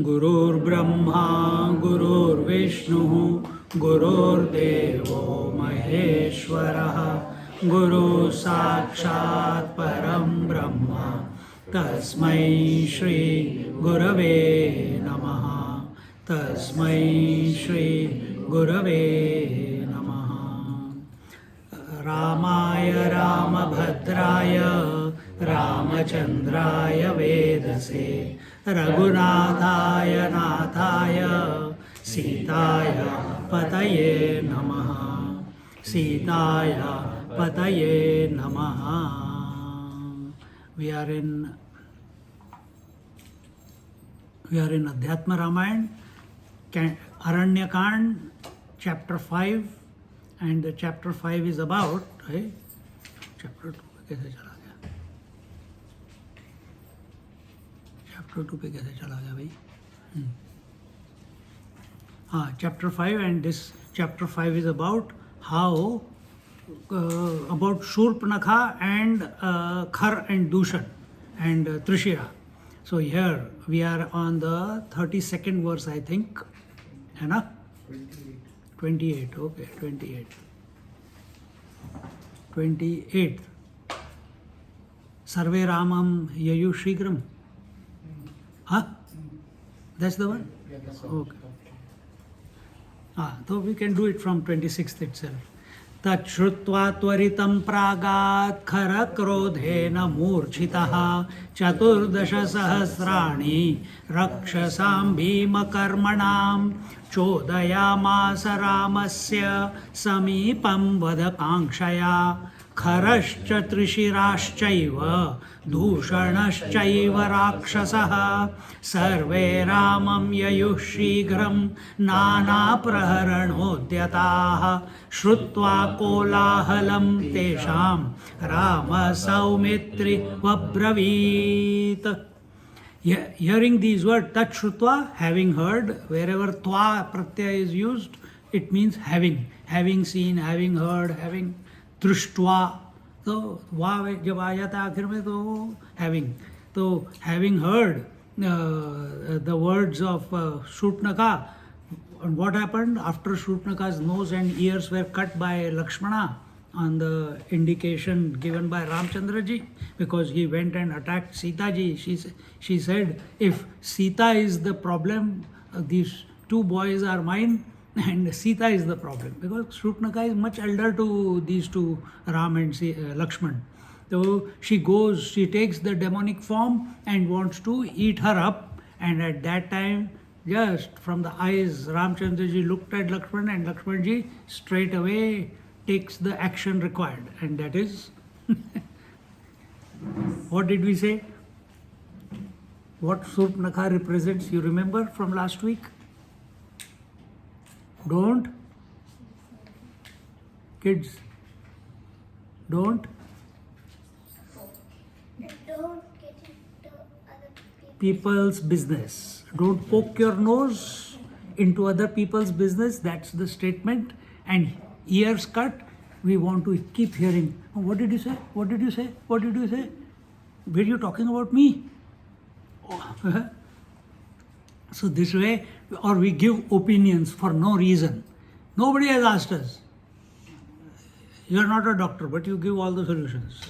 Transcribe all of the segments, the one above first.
गुरुर्ब्रह्मा गुरुर्विष्णुः गुरुर्देवो महेश्वरः गुरुः साक्षात् परं ब्रह्म तस्मै श्री गुरवे नमः तस्मै श्री गुरवे नमः रामाय रामभद्राय रामचन्द्राय वेदसे रघुनाथाय नाथाय सीताय पतये नमः सीताय पतये नमः. We are in Adhyatma Ramayana, Aranyakand chapter 5, and the chapter 5 is about chapter 2 कैसे चला गया, chapter 2 पे कैसे चला गया भाई. Chapter 5, and this chapter 5 is about how about Shurpanakha and Khar and Dushan and Trishira. So here we are on the 32nd verse, I think, है ना? 28, okay, 28. Sarve Ramam Yayu Shigram. Huh? That's the one? Yeah, that's okay. So we can do it from 26th itself. Tat shrutva tvaritam pragat khara krodhena murchitaha chaturdasha sahasrani rakshasam bhima karmanam chodayamasa ramasya samipam vadakankshaya खरश्च त्रिशिराश्चैव दूषणश्चैव राक्षसः सर्वे रामं ययुः शीघ्रं नानाप्रहरणोद्यताः श्रुत्वा कोलाहलं तेषां रामः सौमित्रिवब्रवीत्. Hearing these words, tat shrutva, having heard, wherever twa pratyaya is used, it means having seen, having heard, having दृष्टवा. तो वाह जब आ जाता है आखिर में तो having heard the words of Shurpanakha. And what happened after Shurpanakha's nose and ears were cut by Lakshmana on the indication given by Ramchandra ji, because he went and attacked Sita ji. She said, if Sita is the problem, these two boys are mine, and Sita is the problem, because Shurpanakha is much elder to these two, Ram and Lakshman. So she takes the demonic form and wants to eat her up, and at that time, just from the eyes, Ramchandra ji looked at Lakshman, and Lakshman ji straight away takes the action required, and that is what did we say? What Shurpanakha represents, you remember from last week? Kids, don't get into other people's business. Don't poke your nose into other people's business. That's the statement. And ears cut, we want to keep hearing, oh, what did you say? What did you say? What did you say? Were you talking about me? Oh. So this way, or we give opinions for no reason. Nobody has asked us. You are not a doctor, but you give all the solutions.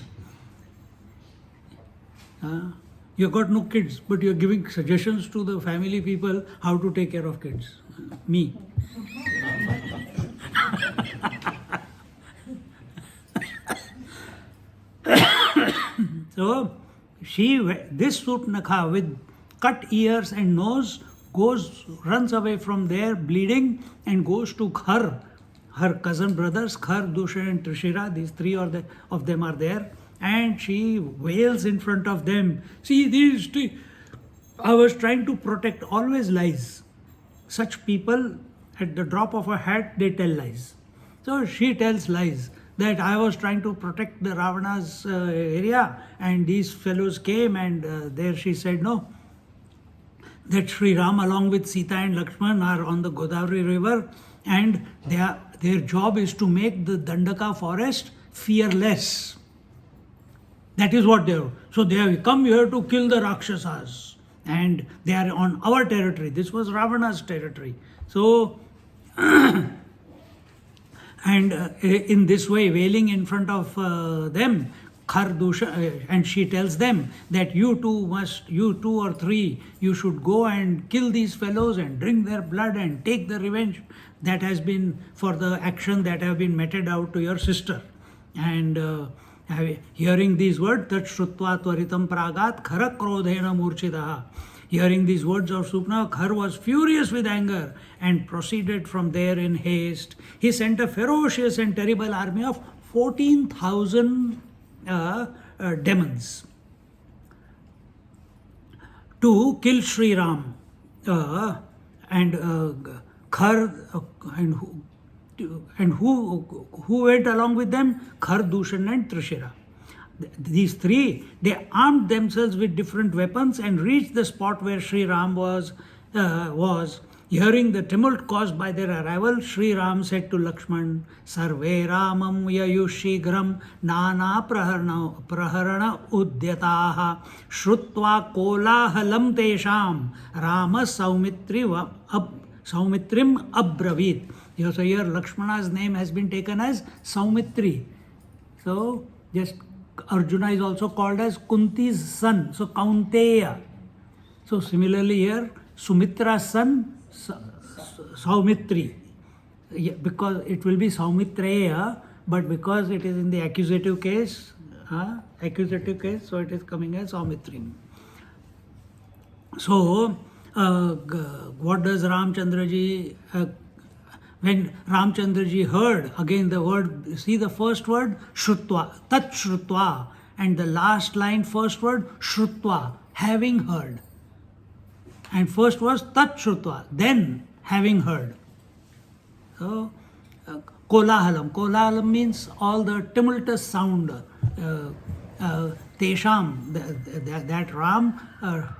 You have got no kids, but you are giving suggestions to the family people how to take care of kids. Me. So, this Shurpanakha with cut ears and nose runs away from there bleeding and goes to Khar, her cousin brothers, Khar, Dushan and Trishira. These three of them are there, and she wails in front of them. See, these two, I was trying to protect, always lies. Such people, at the drop of a hat, they tell lies. So she tells lies. that I was trying to protect the Ravana's area, and these fellows came, and there she said, no, that Sri Ram along with Sita and Lakshman are on the Godavari river, and their job is to make the Dandaka forest fearless. That is what they are. So they have come here to kill the Rakshasas, and they are on our territory. This was Ravana's territory. So, and in this way, wailing in front of them, Khardusha, and she tells them that you two or three, you should go and kill these fellows and drink their blood and take the revenge that has been for the action that have been meted out to your sister. And hearing these words, tat shrutva tvaritam pragat khara krodhena murchitaha. Hearing these words of Supna, Khar was furious with anger and proceeded from there in haste. He sent a ferocious and terrible army of 14,000 demons to kill Sri Ram. And Khar, and who went along with them? Khar, Dushan and Trishira. These three, they armed themselves with different weapons and reached the spot where Sri Ram was. Hearing the tumult caused by their arrival, Sri Ram said to Lakshman, Sarve Ramam Yayushigram Nana Praharana Udyataha Shrutva Kolahalam Tesham Rama Saumitrim Abravit. So here Lakshmana's name has been taken as Saumitri. So just Arjuna is also called as Kunti's son. So Kaunteya. So similarly here Sumitra's son Saumitri. Because it will be Saumitreya, but because it is in the accusative case, so it is coming as Saumitrim. So what does Ramchandraji, when Ramchandraji heard, again the word, see the first word, Shrutva, Tat Shrutva, and the last line, first word, Shrutva, having heard. And first was Tat Shrutva, then having heard. So, Kolahalam. Kolahalam means all the tumultuous sound. Tesham, that Ram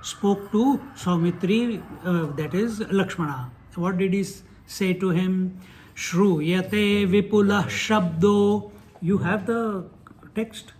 spoke to Saumitri, that is Lakshmana. What did he say to him? Shruyate vipula shabdo. You have the text?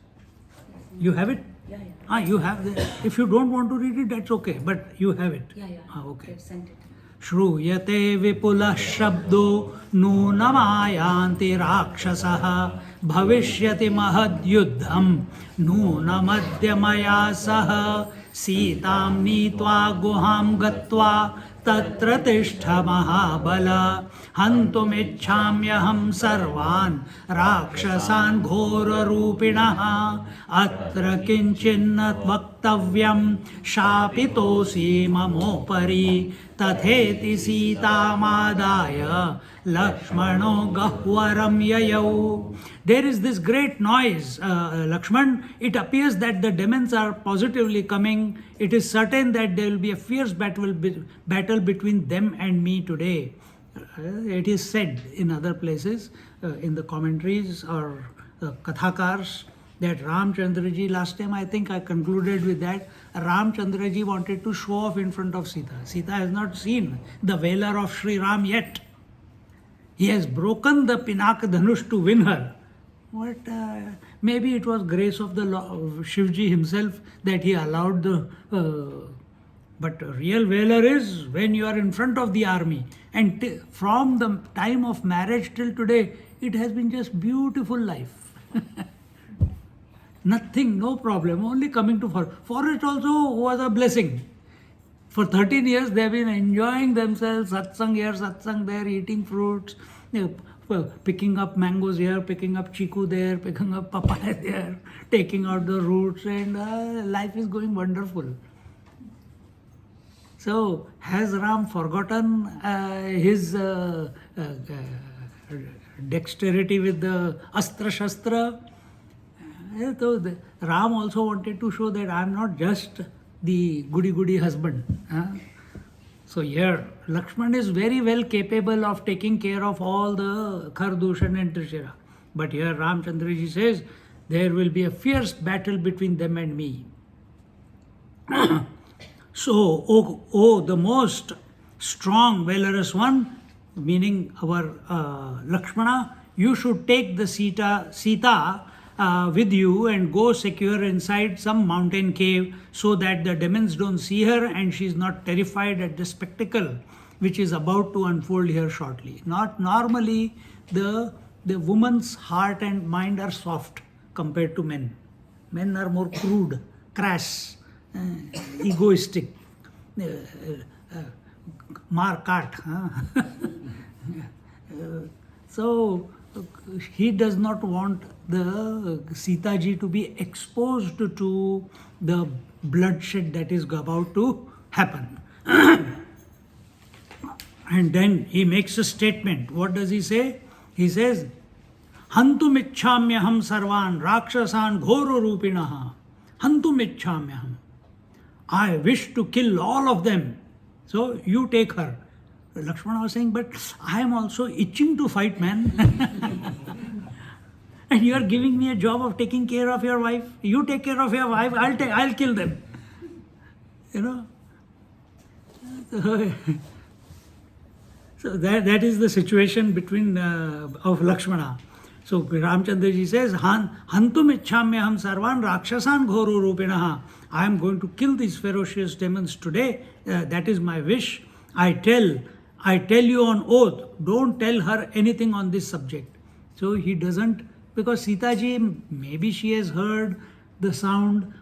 You have it? Yeah. You have it. If you don't want to read it, that's okay. But you have it. Yeah. Okay. I've sent it. Shruyate vipula shabdo nunamayanti rakshasah bhavishyati mahad yuddham nunamadhyamaya sah sitam nitva guham gatva tatra tishtha mahabala hantumichamyaham sarvan rakshasan ghora rupinah atra kinchinnat vaktavyam shapitosi mamopari tatheti sitamadaya lakshmano gahvaram yayau. There is this great noise, Lakshman. It appears that the demons are positively coming. It is certain that there will be a fierce battle between them and me today. It is said in other places, in the commentaries or Kathakars, that Ramchandraji, last time I think I concluded with that, Ramchandraji wanted to show off in front of Sita. Sita has not seen the valor of Sri Ram yet. He has broken the Pinaka Dhanush to win her. But maybe it was grace of the Shivji himself that he allowed the... but real valor is when you are in front of the army. And from the time of marriage till today, it has been just beautiful life. Nothing, no problem, only coming to forest. Forest also was a blessing. For 13 years, they have been enjoying themselves, satsang here, satsang there, eating fruits, picking up mangoes here, picking up chiku there, picking up papaya there, taking out the roots, and life is going wonderful. So, has Ram forgotten his dexterity with the Astra Shastra? So Ram also wanted to show that I am not just the goody husband. So here, Lakshman is very well capable of taking care of all the Khardushan and Trishira. But here Ramchandraji says, there will be a fierce battle between them and me. So, oh, the most strong, valorous one, meaning our Lakshmana, you should take the Sita with you and go secure inside some mountain cave so that the demons don't see her and she is not terrified at the spectacle which is about to unfold here shortly. Not normally, the woman's heart and mind are soft compared to men. Men are more crude, crass, egoistic, markat. So he does not want the Sita ji to be exposed to the bloodshed that is about to happen. And then he makes a statement. What does he say? He says, Hantum ichhamyaham sarvan rakshasan ghoro rupinaha. Hantum ichhamyaham. I wish to kill all of them. So you take her. Lakshmana was saying, but I am also itching to fight, man. And you are giving me a job of taking care of your wife. You take care of your wife, I'll kill them. You know. So that is the situation between of Lakshmana. So Ramchandraji says, Hantum ichhamyaham sarvan rakshasan ghoro rupinaha. I am going to kill these ferocious demons today. That is my wish. I tell you on oath, don't tell her anything on this subject. So he doesn't, because Sita ji, maybe she has heard the sound,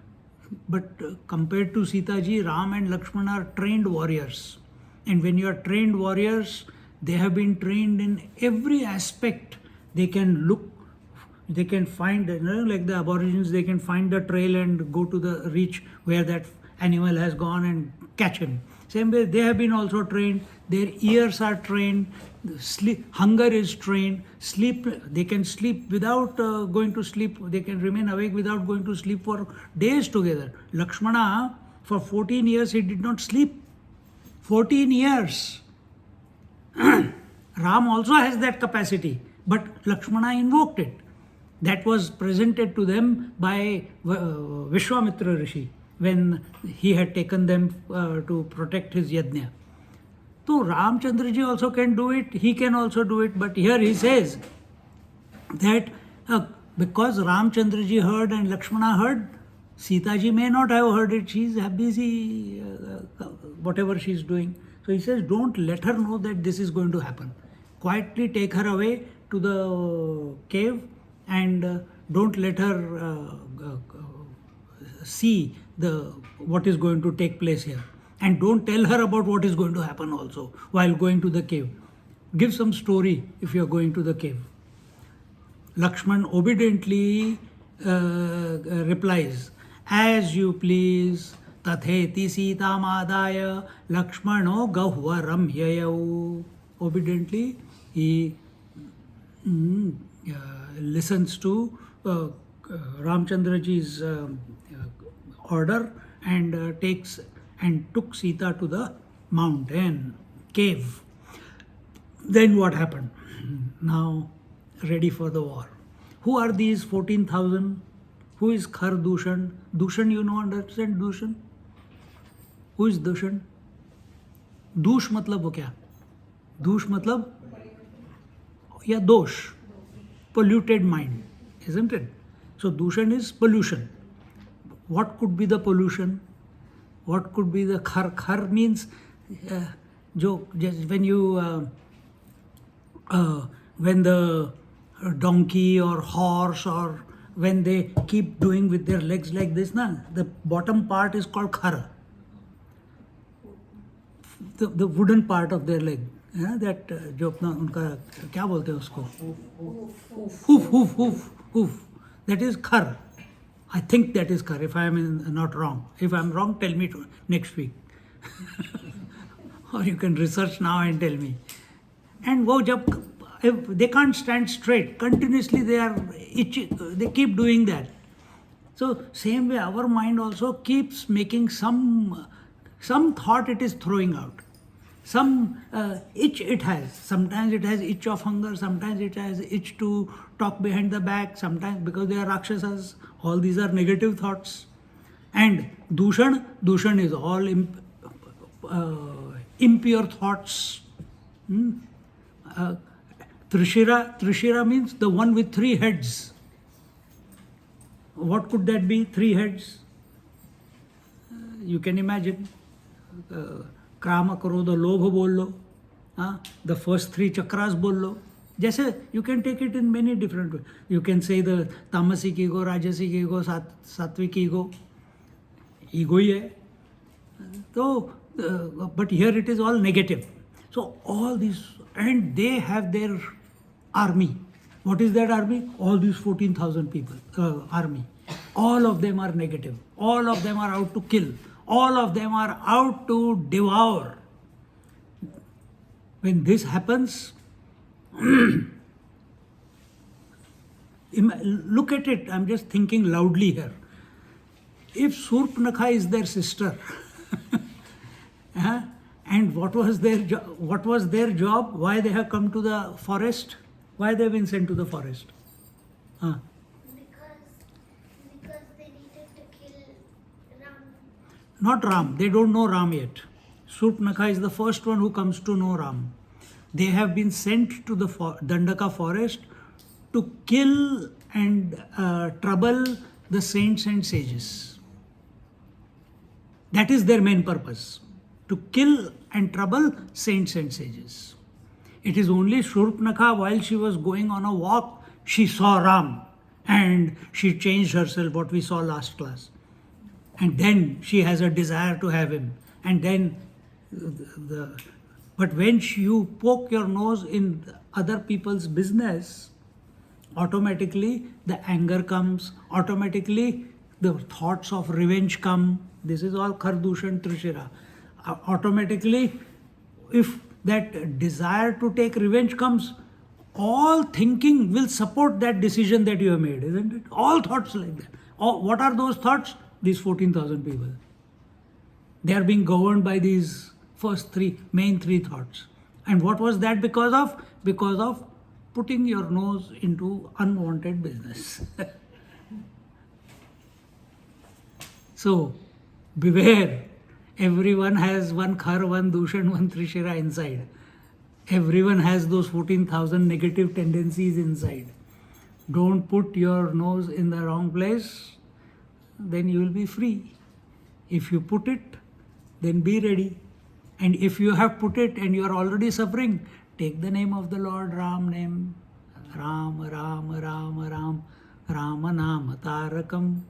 but compared to Sita ji, Ram and Lakshmana are trained warriors. And when you are trained warriors, they have been trained in every aspect. They can look, they can find, like the aborigines, they can find the trail and go to the reach where that animal has gone and catch him. Same way, they have been also trained. Their ears are trained. Hunger is trained. Sleep, they can sleep without going to sleep. They can remain awake without going to sleep for days together. Lakshmana, for 14 years, he did not sleep. 14 years. Ram also has that capacity, but Lakshmana invoked it. That was presented to them by Vishwamitra Rishi when he had taken them to protect his yajna. So Ramchandraji also can do it, he can also do it, but here he says that because Ramchandraji heard and Lakshmana heard, Sita ji may not have heard it, she is busy, whatever she is doing. So he says, don't let her know that this is going to happen. Quietly take her away to the cave and don't let her see what is going to take place here. And don't tell her about what is going to happen also while going to the cave. Give some story if you are going to the cave. Lakshman obediently replies, as you please, tatheti sitam adaya lakshmano gahvaram yayau. Obediently, he listens to Ramchandraji's order and took Sita to the mountain cave. Then what happened? Now ready for the war. Who are these 14,000? Who is Khar Dushan? Dushan, you know, understand Dushan? Who is Dushan? Dush matlab ho kya? Dush matlab? Yeah, dosh. Polluted mind, isn't it? So Dushan is pollution. What could be the pollution? What could be the khar? Khar means when the donkey or horse or when they keep doing with their legs like this, the bottom part is called khar. The wooden part of their leg, that जो अपना उनका क्या बोलते हैं उसको? Hoof. That is khar. I think that is khar. If I am not wrong. If I am wrong, tell me next week. Or you can research now and tell me. And if they can't stand straight, continuously they are itching, they keep doing that. So same way our mind also keeps making some thought it is throwing out. Some itch it has. Sometimes it has itch of hunger, sometimes it has itch to talk behind the back, sometimes because they are Rakshasas. All these are negative thoughts. And Dushan is all impure thoughts. Trishira means the one with 3 heads. What could that be? 3 heads? You can imagine. Kama karo the lobh bol lo. The first 3 chakras bol lo. Jaise, you can take it in many different ways. You can say the tamasic ego, rajasic ego, sattvic ego. Ego hi hai. So, but here it is all negative. So all these, and they have their army. What is that army? All these 14,000 people, army. All of them are negative. All of them are out to kill. All of them are out to devour. When this happens, look at it. I'm just thinking loudly here. If Surpanakha is their sister, and what was their job? Why they have come to the forest? Why they have been sent to the forest? Because they needed to kill Ram. Not Ram. They don't know Ram yet. Surpanakha is the first one who comes to know Ram. They have been sent to the Dandaka forest to kill and trouble the saints and sages. That is their main purpose. To kill and trouble saints and sages. It is only Surpanakha, while she was going on a walk, she saw Ram and she changed herself, what we saw last class. And then she has a desire to have him. And then, but when you poke your nose in other people's business, automatically the anger comes, automatically the thoughts of revenge come. This is all Khardushan Trishira. Automatically, if that desire to take revenge comes, all thinking will support that decision that you have made, isn't it? All thoughts like that. What are those thoughts? These 14,000 people. They are being governed by these main three thoughts. And what was that because of? Because of putting your nose into unwanted business. So, beware. Everyone has one Khar, one Dushan, one Trishira inside. Everyone has those 14,000 negative tendencies inside. Don't put your nose in the wrong place, then you will be free. If you put it, then be ready. And if you have put it and you are already suffering, take the name of the Lord, Ram name. Ram, Ram, Ram, Ram, Rama Nama Tarakam.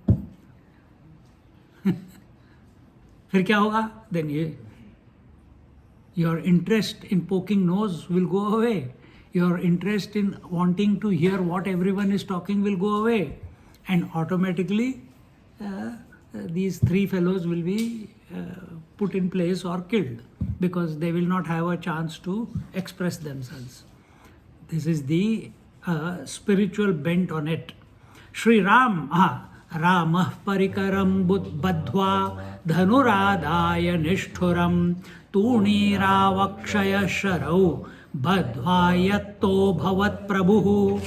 फिर क्या होगा? Then your interest in poking nose will go away. Your interest in wanting to hear what everyone is talking will go away. And automatically these 3 fellows will be put in place or killed because they will not have a chance to express themselves. This is the spiritual bent on it. Sri Ram, Ramah parikaram badhva dhanuradaya nishthuram tunirāvakshaya sharau badhva yatto bhavat prabhu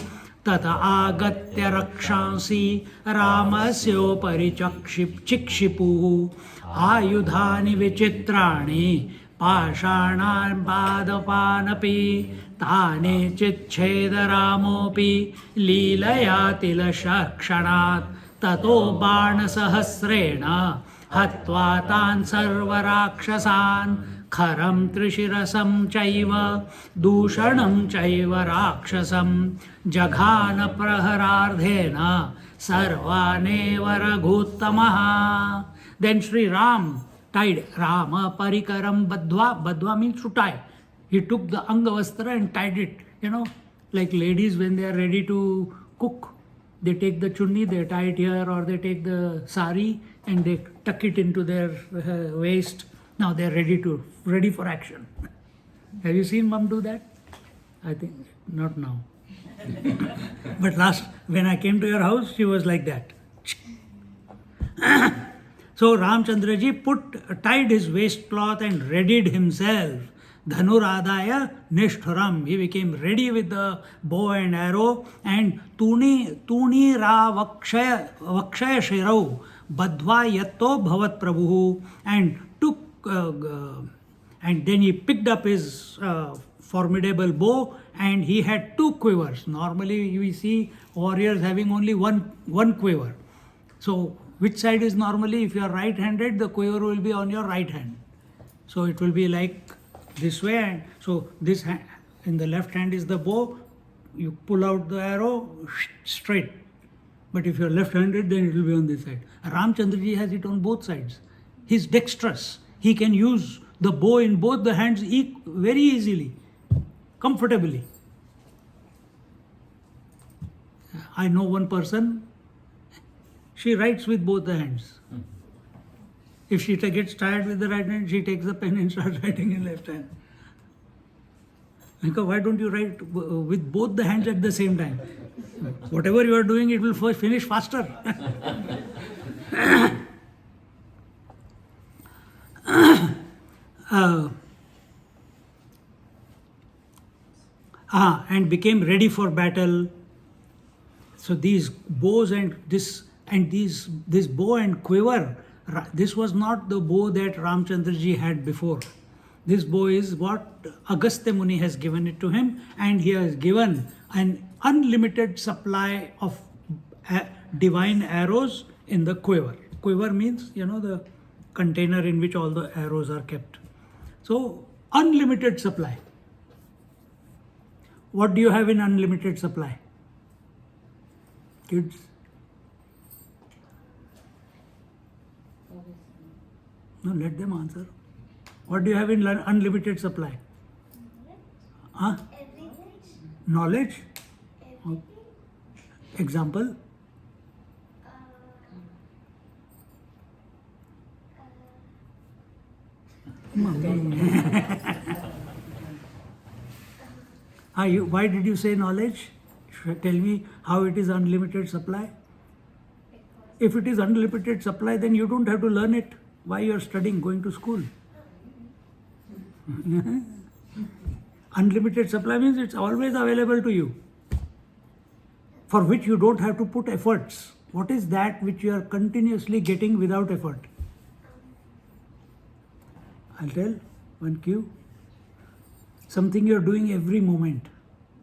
tata agatya rakshansi ramasyo parichikshipu ayudhani vichitrani pashanan padapanapi tane chichcheda ramopi leelaya tilashakshanat tato bāna sahasrena hatva tan sarva rakshasan kharam trishirasam chaiva dushanam chaiva rakshasam jaghana praharardhena sarvaneva raghutamaha. Then Sri Ram tied Rama parikaram badhva. Badhva means to tie. He took the angavastra and tied it. Like ladies when they are ready to cook, they take the chunni, they tie it here, or they take the sari and they tuck it into their waist. Now they are ready for action. Have you seen mom do that? I think not now. But when I came to your house, she was like that. So Ramchandraji tied his waistcloth and readied himself. Dhanuradaya Nishtharam. He became ready with the bow and arrow. And Tuni Ra Vakshaya Shirau Badhva Yatto Bhavat Prabhu. And took, and then he picked up his formidable bow, and he had two quivers. Normally we see warriors having only one quiver. So which side is normally, if you are right-handed, the quiver will be on your right hand. So it will be like this way, and so this hand, in the left hand is the bow, you pull out the arrow straight. But if you are left-handed, then it will be on this side. Ramchandraji has it on both sides. He's dexterous. He can use the bow in both the hands very easily, comfortably. I know one person, she writes with both the hands. If she gets tired with the right hand, she takes the pen and starts writing in left hand. Because why don't you write with both the hands at the same time? Whatever you are doing, it will finish faster. And became ready for battle. So these bows and this bow and quiver, this was not the bow that Ramchandraji had before. This bow is what Agastya Muni has given it to him, and he has given an unlimited supply of divine arrows in the quiver. Quiver means, the container in which all the arrows are kept. So, unlimited supply. What do you have in unlimited supply? Kids? No, let them answer. What do you have in unlimited supply? Everything. Knowledge? Everything. Example? Why did you say knowledge? Tell me how it is unlimited supply. If it is unlimited supply, then you don't have to learn it. Why you are studying, going to school? Unlimited supply means it's always available to you, for which you don't have to put efforts. What is that which you are continuously getting without effort? I'll tell one cue. Something you are doing every moment.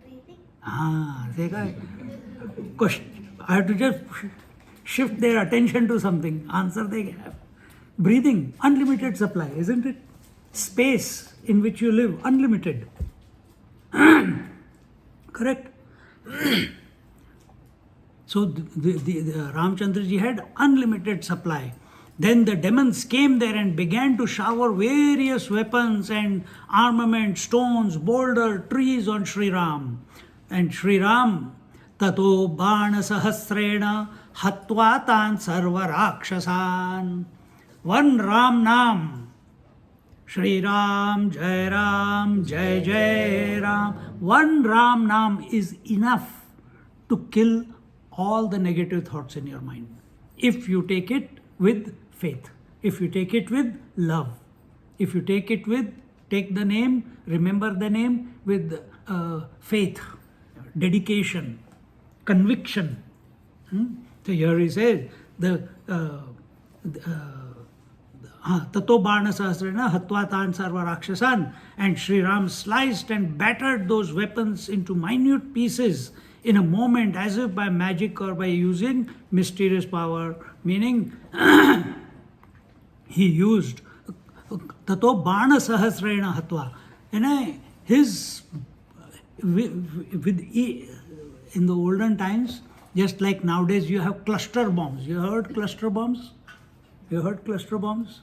Breathing. I have to just shift their attention to something. Answer they have. Breathing, unlimited supply, isn't it? Space in which you live, unlimited. Correct? So the Ramchandraji had unlimited supply. Then the demons came there and began to shower various weapons and armament, stones, boulder, trees on Sri Ram. And Sri Ram, tato bana sahasrena hatva tan sarva rakshasan. One Ram Nam, Shri Ram, Jai Jai Ram. One Ram Nam is enough to kill all the negative thoughts in your mind. If you take it with faith, if you take it with love, if you take the name, remember the name with faith, dedication, conviction. So here he says, Tato Bana Sahasrena Hatva Tan Sarva Rakshasan, and Sri Ram sliced and battered those weapons into minute pieces in a moment, as if by magic or by using mysterious power, meaning he used Tato Bana Sahasrena Hatva. And his, in the olden times, just like nowadays you have cluster bombs. You heard cluster bombs? You heard cluster bombs?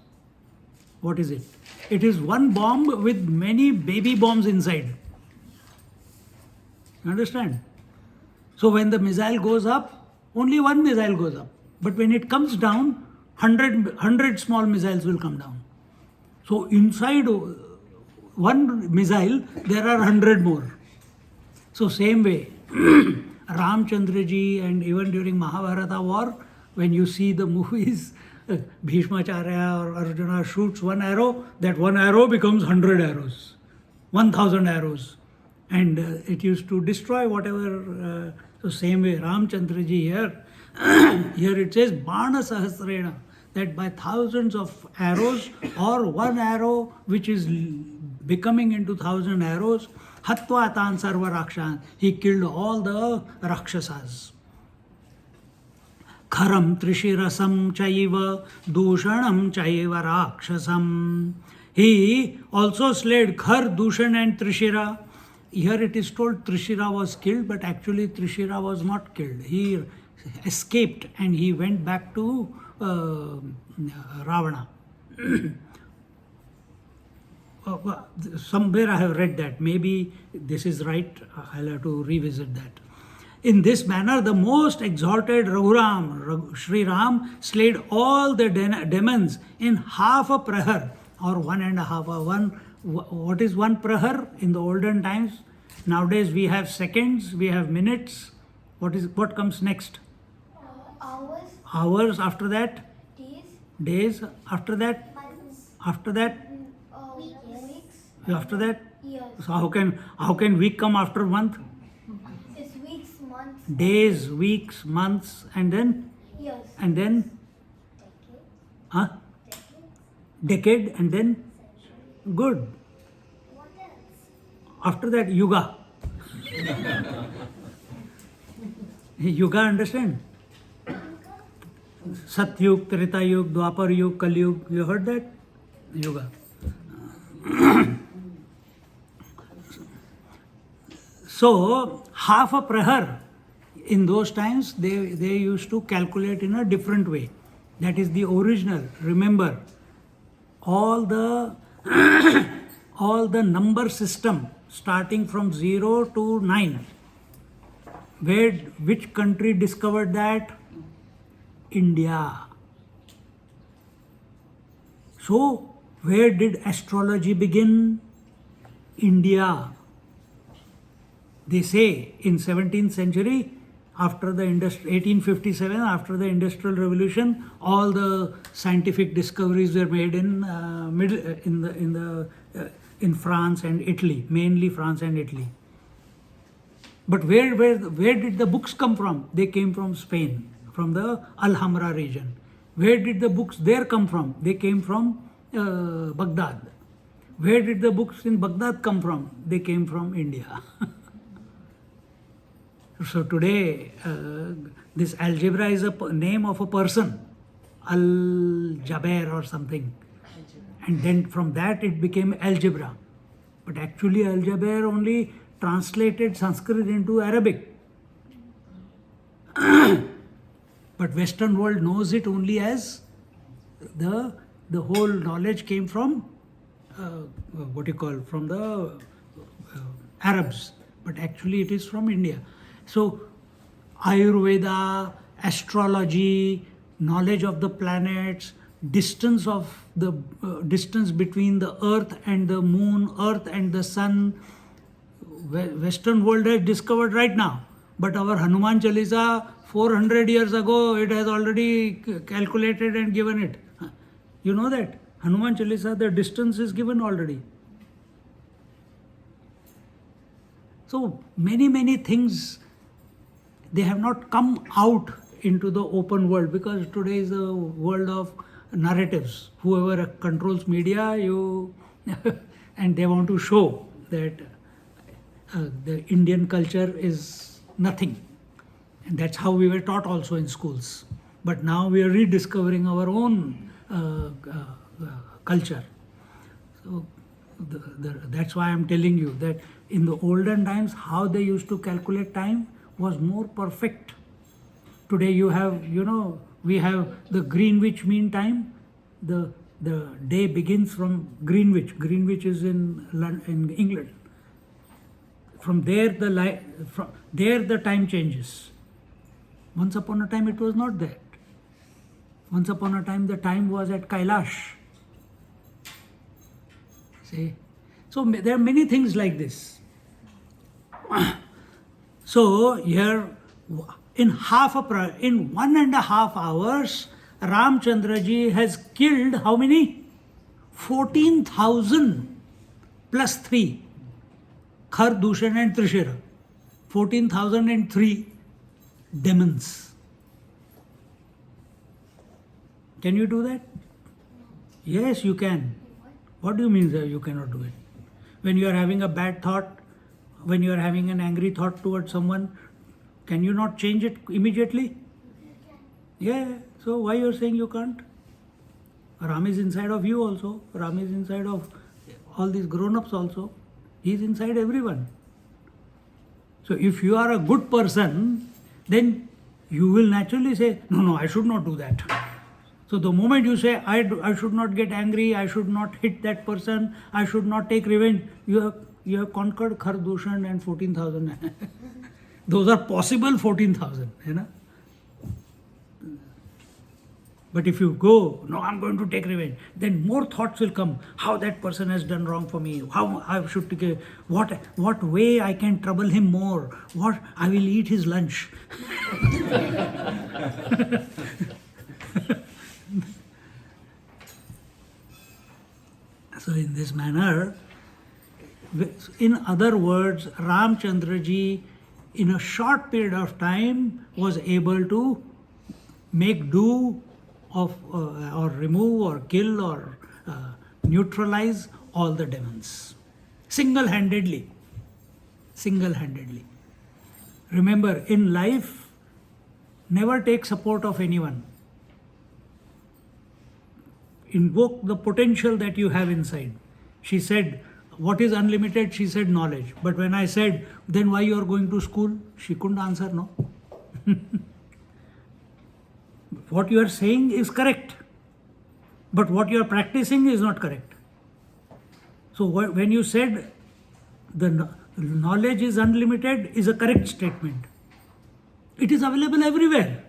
What is it? It is one bomb with many baby bombs inside. You understand? So when the missile goes up, only one missile goes up. But when it comes down, 100 small missiles will come down. So inside one missile, there are 100 more. So same way, Ramchandraji, and even during Mahabharata war, when you see the movies, Bhishmacharya or Arjuna shoots one arrow, that one arrow becomes 100 arrows. 1,000 arrows. And it used to destroy whatever. So same way, Ramchandraji here, here it says Bana Sahasrena, that by thousands of arrows or one arrow which is becoming into 1,000 arrows, Hatva Tan Sarva Rakshan, he killed all the Rakshasas. Kharam Trishirasam Chaiva Dushanam Chaiva Rakshasam. He also slayed Khar, Dushan and Trishira. Here it is told Trishira was killed, but actually Trishira was not killed. He escaped and he went back to Ravana. Somewhere I have read that. Maybe this is right. I'll have to revisit that. In this manner, the most exalted Raghuram, Sri Ram, slayed all the demons in half a prahar, or 1.5 hour. What is one prahar in the olden times? Nowadays we have seconds, we have minutes. What comes next? Hours. Hours. After that, Days. days. After that, Months. after that, Weeks. after that. Years. So how can week come after month? It's weeks, months, Days, weeks, months, and then years. huh? Decade, and then good. What else? After that, Yuga. Yuga, understand? Satyug, Treta Yug, Dwapar Yug, Kali Yug. You heard that? Yuga. So, half a prahar, in those times, they used to calculate in a different way. That is the original. Remember, all the all the number system starting from 0 to 9. Which country discovered that? India. So, where did astrology begin? India. They say in 17th century, after the 1857, after the Industrial Revolution, all the scientific discoveries were made in France and Italy, mainly France and Italy. But where did the books come from? They came from Spain, from the Alhambra region. Where did the books there come from? They came from Baghdad. Where did the books in Baghdad come from? They came from India. So today, this algebra is a name of a person, Al-Jaber or something. And then from that it became algebra. But actually Al-Jaber only translated Sanskrit into Arabic. But Western world knows it only as the whole knowledge came from, from the Arabs. But actually it is from India. So, Ayurveda, astrology, knowledge of the planets, distance between the earth and the moon, earth and the sun, Western world has discovered right now. But our Hanuman Chalisa, 400 years ago, it has already calculated and given it. You know that? Hanuman Chalisa, the distance is given already. So, many things, they have not come out into the open world, because today is a world of narratives. Whoever controls media, and they want to show that the Indian culture is nothing. And that's how we were taught also in schools. But now we are rediscovering our own culture. So that's why I'm telling you that in the olden times, how they used to calculate time was more perfect. Today we have the Greenwich Mean Time. The day begins from Greenwich. Greenwich is in England. From there the time changes. Once upon a time it was not that. Once upon a time the time was at Kailash. See? So there are many things like this. So here, in 1.5 hours, Ramchandraji has killed how many? 14,000 plus 3. Khar, Dushan and Trishira. 14,003 demons. Can you do that? Yes, you can. What do you mean that you cannot do it? When you are having a bad thought, when you are having an angry thought towards someone, can you not change it immediately? Yeah, so why you are saying you can't? Ram is inside of you also. Ram is inside of all these grown-ups also. He is inside everyone. So if you are a good person, then you will naturally say, no, I should not do that. So the moment you say, I should not get angry, I should not hit that person, I should not take revenge, you have conquered Khar, Dushan and 14,000. Those are possible 14,000. You know? But if you go, no, I'm going to take revenge, then more thoughts will come. How that person has done wrong for me. How I should take what way I can trouble him more. What I will eat his lunch. So in this manner, in other words, Ramchandra ji in a short period of time was able to make do of or remove or kill or neutralize all the demons single-handedly. Remember, in life, never take support of anyone. Invoke the potential that you have inside. She said, what is unlimited? She said, knowledge. But when I said, then why you are going to school? She couldn't answer no. What you are saying is correct, but what you are practicing is not correct. So when you said the knowledge is unlimited is a correct statement. It is available everywhere.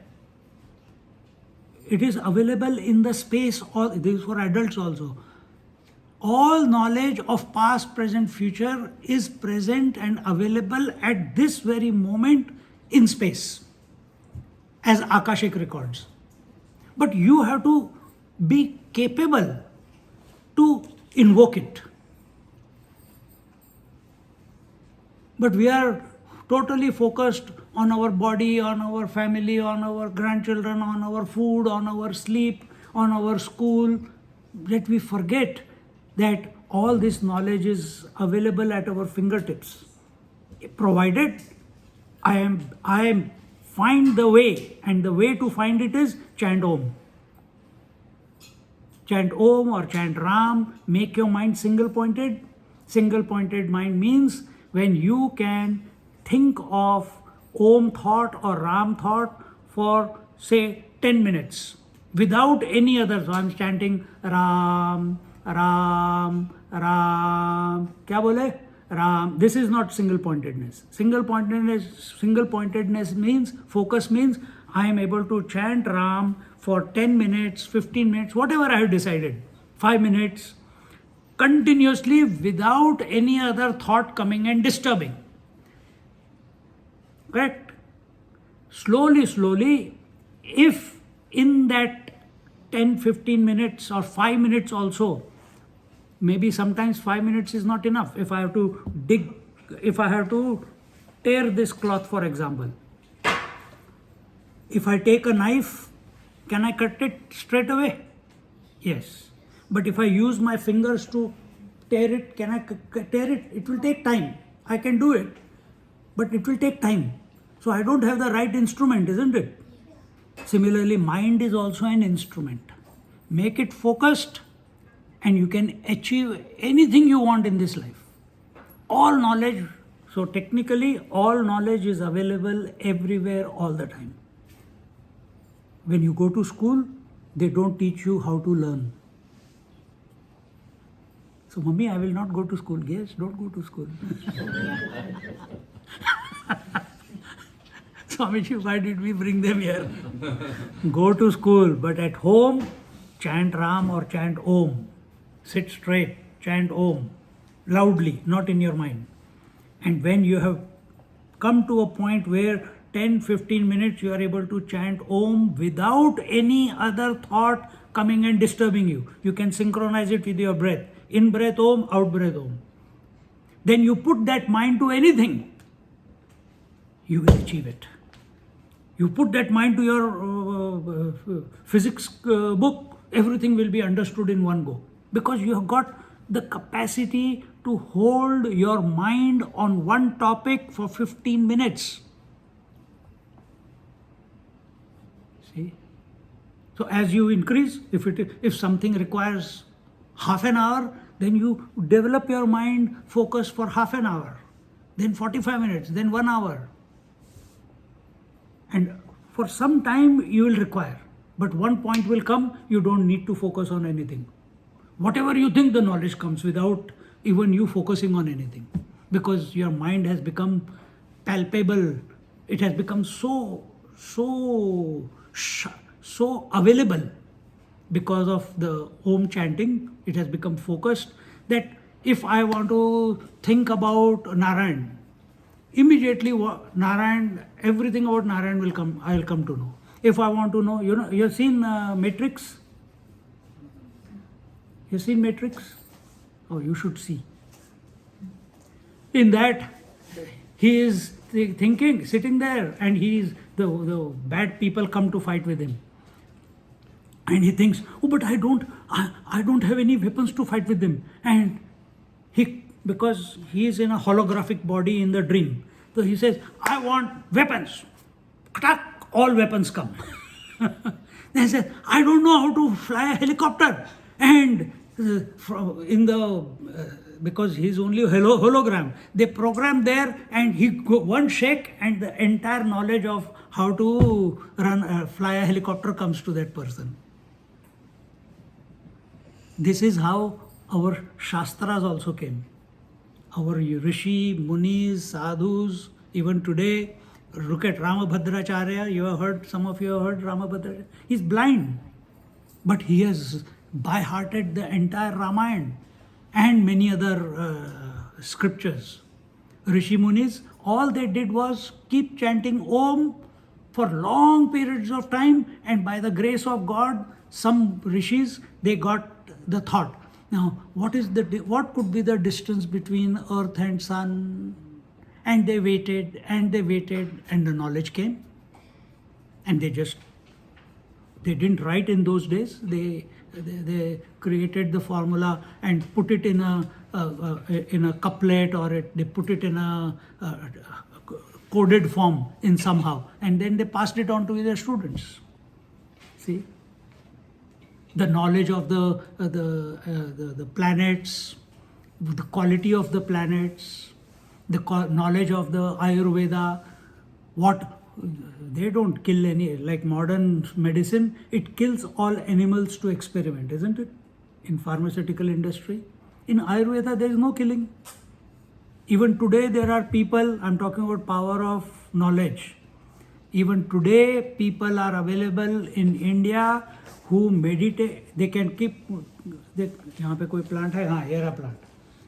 It is available in the space, this is for adults also. All knowledge of past, present, future is present and available at this very moment in space as Akashic records. But you have to be capable to invoke it. But we are totally focused on our body, on our family, on our grandchildren, on our food, on our sleep, on our school, that we forget that all this knowledge is available at our fingertips. Provided I am find the way, and the way to find it is chant Om. Chant Om or chant Ram, make your mind single-pointed. Single-pointed mind means when you can think of Om thought or Ram thought for say 10 minutes without any other. So I'm chanting Ram, Ram, Ram. Kya bole? Ram. This is not single pointedness. Single pointedness means, focus means I am able to chant Ram for 10 minutes, 15 minutes, whatever I have decided, 5 minutes, continuously without any other thought coming and disturbing. Correct? Slowly, if in that 10-15 minutes or 5 minutes also, maybe sometimes 5 minutes is not enough. If I have to tear this cloth, for example, if I take a knife, can I cut it straight away? Yes. But if I use my fingers to tear it, can I tear it? It will take time. I can do it, but it will take time. So I don't have the right instrument, isn't it? Similarly, mind is also an instrument. Make it focused and you can achieve anything you want in this life. All knowledge, so technically all knowledge is available everywhere all the time. When you go to school, they don't teach you how to learn. So, Mummy, I will not go to school. Yes, don't go to school. Swamiji, why did we bring them here? Go to school, but at home, chant Ram or chant Om. Sit straight, chant Om, loudly, not in your mind. And when you have come to a point where 10-15 minutes you are able to chant Om without any other thought coming and disturbing you, you can synchronize it with your breath. In breath Om, out breath Om. then you put that mind to anything, you will achieve it. You put that mind to your physics book, everything will be understood in one go. Because you have got the capacity to hold your mind on one topic for 15 minutes. See? So as you increase, if something requires half an hour, then you develop your mind focus for half an hour, then 45 minutes, then 1 hour. And for some time you will require. But one point will come, you don't need to focus on anything. Whatever you think, the knowledge comes without even you focusing on anything. Because your mind has become palpable. It has become so available because of the Om chanting. It has become focused that if I want to think about Narayan, immediately Narayan, everything about Narayan will come, I will come to know. If I want to know, you have seen Matrix? You seen Matrix? Oh, you should see. In that, he is thinking, sitting there, and the bad people come to fight with him. And he thinks, oh, but I don't have any weapons to fight with them. And because he is in a holographic body in the dream, so he says, I want weapons. Attack, all weapons come. Then he says, I don't know how to fly a helicopter. And because he's only a hologram, they program there, and one shake, and the entire knowledge of how to fly a helicopter comes to that person. This is how our Shastras also came. Our Rishi, Munis, Sadhus, even today, look at Ramabhadracharya. Some of you have heard Ramabhadracharya. He's blind, but he has by-hearted the entire Ramayana and many other scriptures. Rishi Munis, all they did was keep chanting Om for long periods of time, and by the grace of God, some rishis, they got the thought. Now, what could be the distance between earth and sun? And they waited, and the knowledge came. And they didn't write in those days. They created the formula and put it in a couplet, or they put it in a coded form in somehow, and then they passed it on to their students. See, the knowledge of the planets, the quality of the planets, the knowledge of the Ayurveda, they don't kill any, like modern medicine, it kills all animals to experiment, isn't it? In pharmaceutical industry. In Ayurveda, there is no killing. Even today, there are people, I'm talking about power of knowledge. Even today, people are available in India who meditate. They can keep, यहाँ पे कोई plant है, हाँ, here a plant.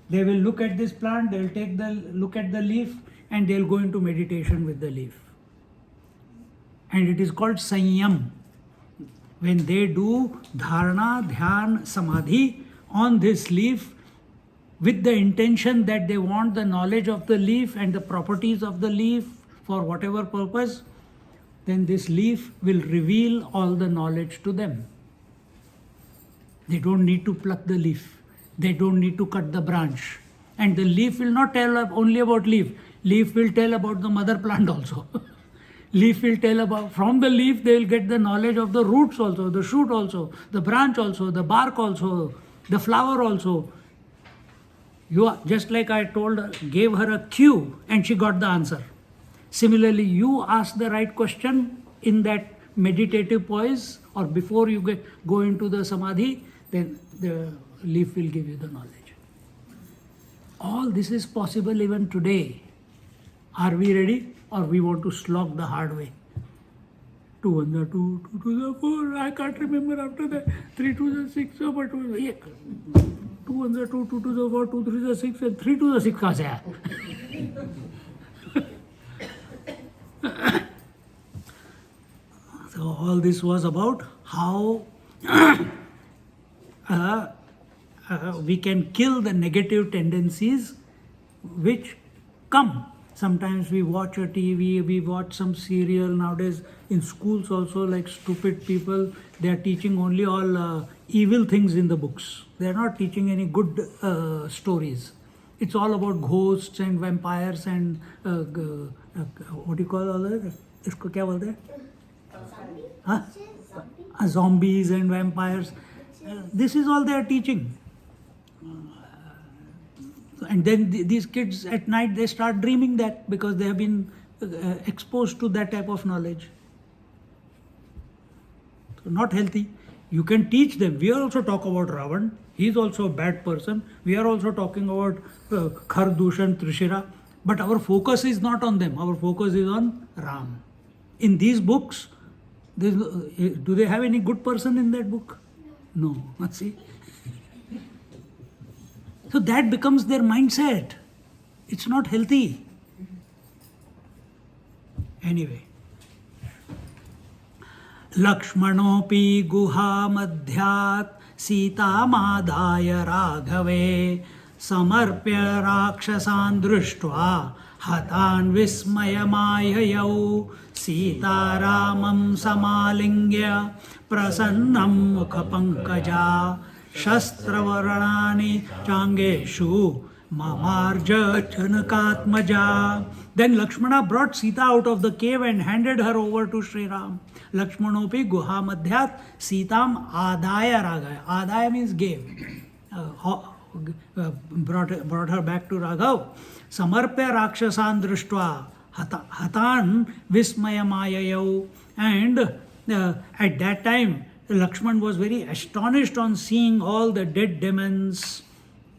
They will look at this plant, they will look at the leaf, and they will go into meditation with the leaf. And it is called Sanyam. When they do dharana, dhyan, samadhi on this leaf, with the intention that they want the knowledge of the leaf and the properties of the leaf for whatever purpose, then this leaf will reveal all the knowledge to them. They don't need to pluck the leaf. They don't need to cut the branch. And the leaf will not tell only about leaf. Leaf will tell about the mother plant also. Leaf will tell about, from the leaf they will get the knowledge of the roots also, the shoot also, the branch also, the bark also, the flower also. Just like I gave her a cue and she got the answer. Similarly, you ask the right question in that meditative poise, or before you go into the samadhi, then the leaf will give you the knowledge. All this is possible even today. Are we ready, or we want to slog the hard way? 2 1 the 2, 2 to the 4, I can't remember after that. 3 to the 6, but 2 1 the 2, 2 to the 4, 2 3 the 6, and 3 to the 6 कहाँ से आया? So all this was about how we can kill the negative tendencies which come. Sometimes we watch a TV, we watch some serial. Nowadays in schools also, like stupid people, they are teaching only all evil things in the books. They are not teaching any good stories. It's all about ghosts and vampires and what do you call all that? इसको क्या बोलते हैं? Huh? Zombies and vampires. This is all they are teaching. And then these kids at night, they start dreaming that because they have been exposed to that type of knowledge. So not healthy. You can teach them. We also talk about Ravan. He is also a bad person. We are also talking about Khar, Dushan, Trishira. But our focus is not on them. Our focus is on Ram. In these books, do they have any good person in that book? No. See? So that becomes their mindset. It's not healthy. Anyway. Lakshmanopi guha madhyat सीतामादाय राघवे समर्प्य राक्षसान् दृष्ट्वा हतान् विस्मयमाययौ सीतारामं समालिङ्ग्य प्रसन्नं मुखपङ्कजा शस्त्रवर्णानि चाङ्गेषु ममार्ज जनकात्मजा. Then Lakshmana brought Sita out of the cave and handed her over to Sri Ram. Lakshmanopi guha madhyat Sitam adaya raghaya. Adaya means gave. Brought her back to Raghav. Samarpya rakshasan drishtva hatan vismayamayayav. And at that time, Lakshman was very astonished on seeing all the dead demons.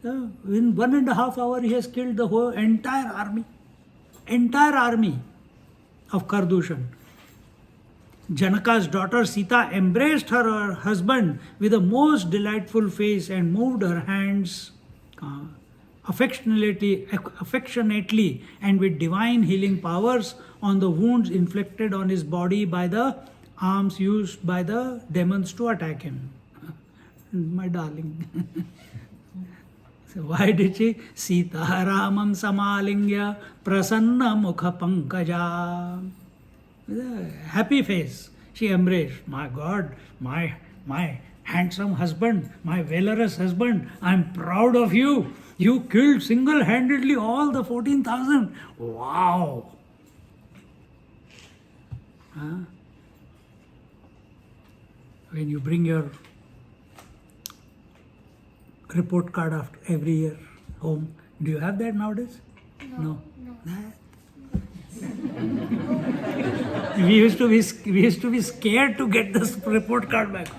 In 1.5 hours, he has killed the whole entire army of Kardushan. Janaka's daughter Sita embraced her husband with a most delightful face and moved her hands affectionately and with divine healing powers on the wounds inflicted on his body by the arms used by the demons to attack him. My darling. So why did she? Sita Ramam Samalingya Prasanna Mukha Pankaja. Happy face. She embraced. My God, my handsome husband, my valorous husband, I'm proud of you. You killed single-handedly all the 14,000. Wow. When you bring your report card after every year home, do you have that nowadays? No. We used to be scared to get this report card back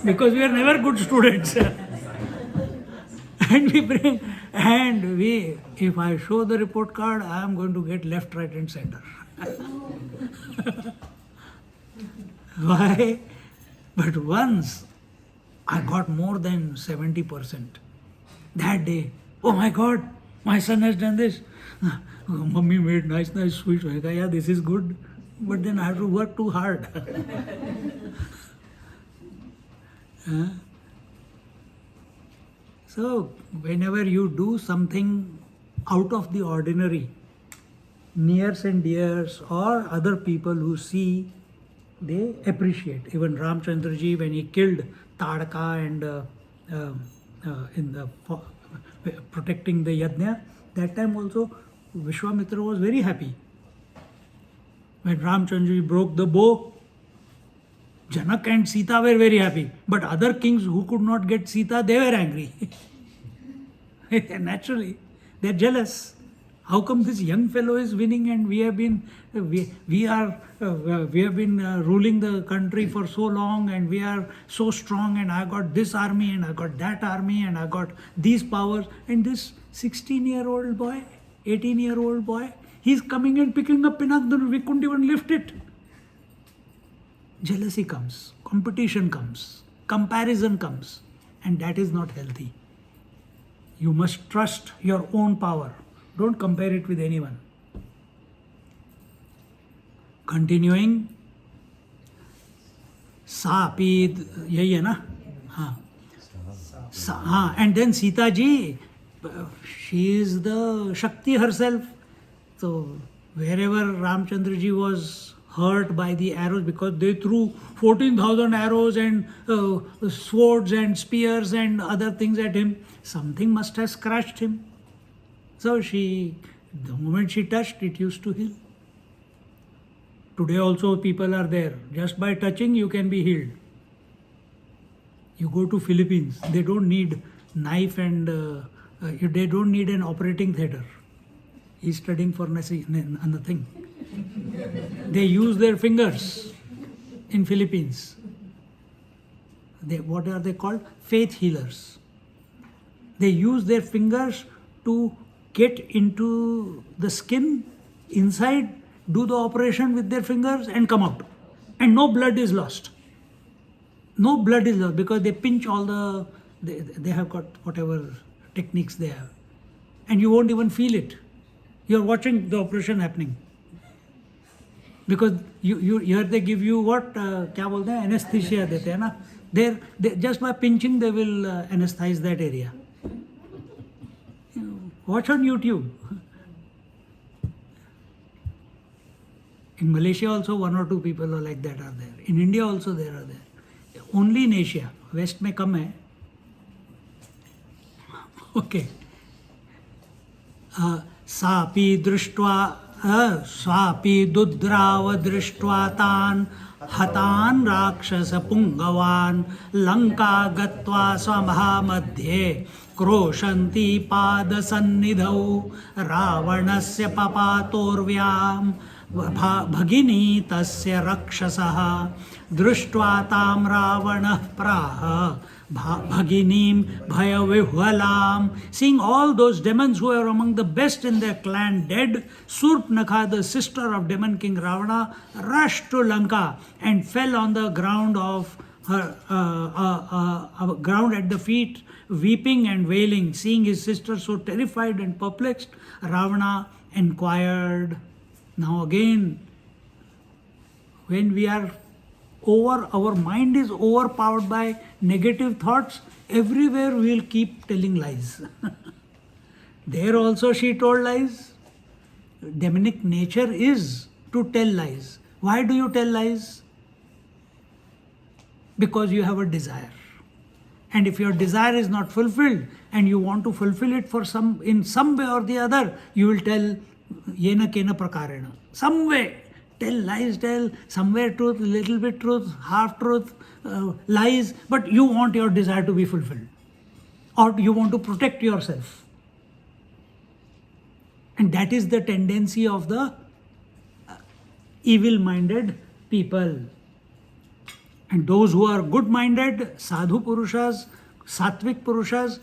because we are never good students. And if I show the report card, I am going to get left, right, and center. Why? But once I got more than 70%. That day, oh my God, my son has done this. Mummy made nice sweets. I thought, yeah, this is good. But then I have to work too hard. So, whenever you do something out of the ordinary, nears and dears or other people who see, they appreciate. Even Ramchandraji, when he killed Tadaka and protecting the yajna, that time also Vishwamitra was very happy. When Ramchandraji broke the bow, Janak and Sita were very happy. But other kings who could not get Sita, they were angry. Naturally, they are jealous. How come this young fellow is winning and we have been ruling the country for so long and we are so strong and I got this army and I got that army and I got these powers, and this 16-year-old boy, 18-year-old boy, he's coming and picking up Pinagdan. We couldn't even lift it. Jealousy comes, competition comes, comparison comes, and that is not healthy. You must trust your own power. Don't compare it with anyone. Continuing. Sapi, yahi hai na? And then Sita ji, she is the Shakti herself. So wherever Ramchandraji was hurt by the arrows, because they threw 14,000 arrows and swords and spears and other things at him, something must have scratched him. So the moment she touched, it used to heal. Today also people are there. Just by touching, you can be healed. You go to Philippines, they don't need knife and they don't need an operating theatre. He's studying for nothing. They use their fingers in Philippines. What are they called? Faith healers. They use their fingers to get into the skin inside, do the operation with their fingers and come out. And no blood is lost. No blood is lost because they pinch all they have got whatever techniques they have. And you won't even feel it. You're watching the operation happening. Because here they give you what? क्या बोलते हैं? Anesthesia देते हैं ना? They just by pinching they will anesthetize that area. Watch on YouTube. In Malaysia also 1 or 2 people like that are there. In India also there are there. Only in Asia. West में कम है. Okay. सापि दृष्ट्वा स्वापि दुद्राव दृष्ट्वा तान् हतान् राक्षसपुङ्गवान् लङ्का गत्वा स्वमहामध्ये क्रोशन्ति पादसन्निधौ रावणस्य पपातोर्व्यां भगिनी तस्य रक्षसः दृष्ट्वा तां रावणः प्राह Bhaginim Bhayavihualam. Seeing all those demons who are among the best in their clan dead, Surpnakha, the sister of demon king Ravana, rushed to Lanka and fell on the ground of her ground at the feet, weeping and wailing. Seeing his sister so terrified and perplexed, Ravana inquired. Now again, when we are our mind is overpowered by negative thoughts, everywhere we will keep telling lies. There also she told lies. Demonic nature is to tell lies. Why do you tell lies? Because you have a desire. And if your desire is not fulfilled and you want to fulfill it in some way or the other, you will tell yena kena prakarena. Some way. Tell lies, tell somewhere truth, little bit truth, half truth, lies, but you want your desire to be fulfilled. Or you want to protect yourself. And that is the tendency of the evil-minded people. And those who are good-minded, sadhu purushas, sattvic purushas,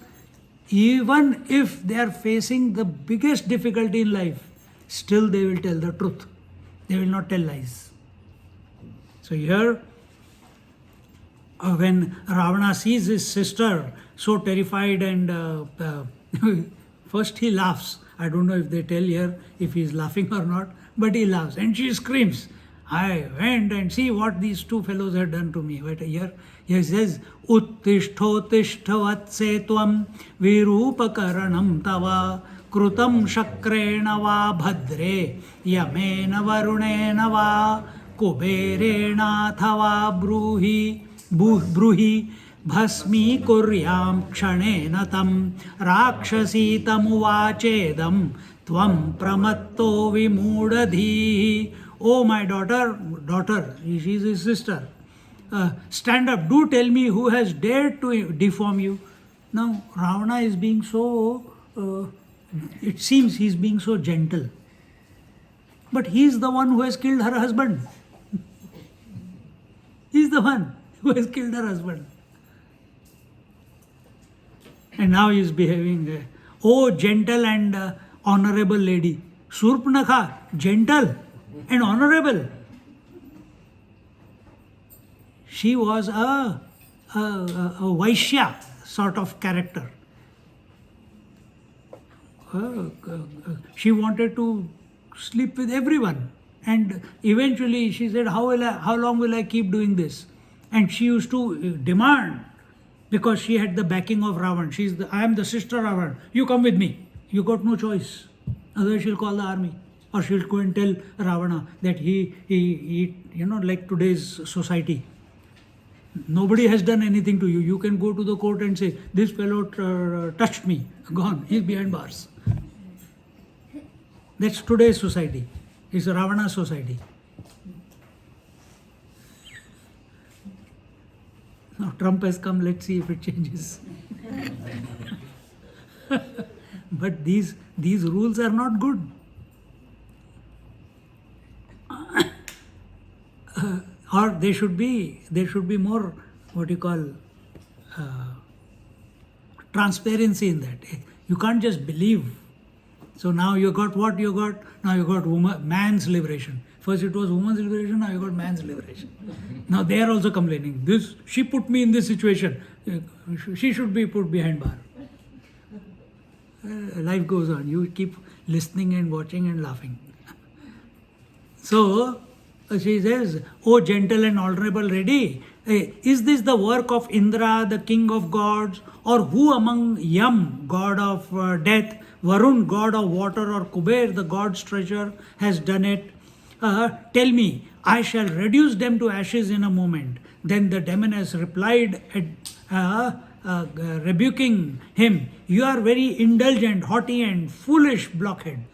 even if they are facing the biggest difficulty in life, still they will tell the truth. They will not tell lies. So here, when Ravana sees his sister so terrified and first he laughs. I don't know if they tell here if he is laughing or not, but he laughs and she screams, I went and see what these 2 fellows had done to me. But here he says, Uttishto tishtavatse tvam virupakaranam tava Krutam shakrena va bhadre yamena varunena va kuberena thava bruhi bhasmi kuryam kshanena tam rakshasi tamuvachedam tvam pramatto vimudadhi. Oh my daughter, she is his sister. Stand up, do tell me who has dared to deform you. Now Ravana is being so it seems he's being so gentle. But he's the one who has killed her husband. He's the one who has killed her husband. And now he's behaving, oh gentle and honorable lady. Surpnakha, gentle and honorable. She was a Vaishya sort of character. She wanted to sleep with everyone, and eventually she said, how long will I keep doing this? And she used to demand because she had the backing of Ravan. I am the sister Ravan. You come with me. You got no choice. Otherwise she'll call the army. Or she'll go and tell Ravana that he like today's society. Nobody has done anything to you. You can go to the court and say, this fellow touched me. Gone. He's behind bars. That's today's society. It's a Ravana society. Now Trump has come. Let's see if it changes. But these rules are not good. Or there should be more, what you call, transparency in that. You can't just believe. So now you got what you got. Now you got man's liberation. First it was woman's liberation. Now you got man's liberation. Now they are also complaining. She put me in this situation. She should be put behind bar. Life goes on. You keep listening and watching and laughing. So she says, "O gentle and honorable lady, is this the work of Indra, the king of gods, or who among Yam, god of death, Varun, god of water, or Kuber, the god's treasure, has done it? Tell me, I shall reduce them to ashes in a moment." Then the demoness replied, rebuking him, "You are very indulgent, haughty, and foolish blockhead."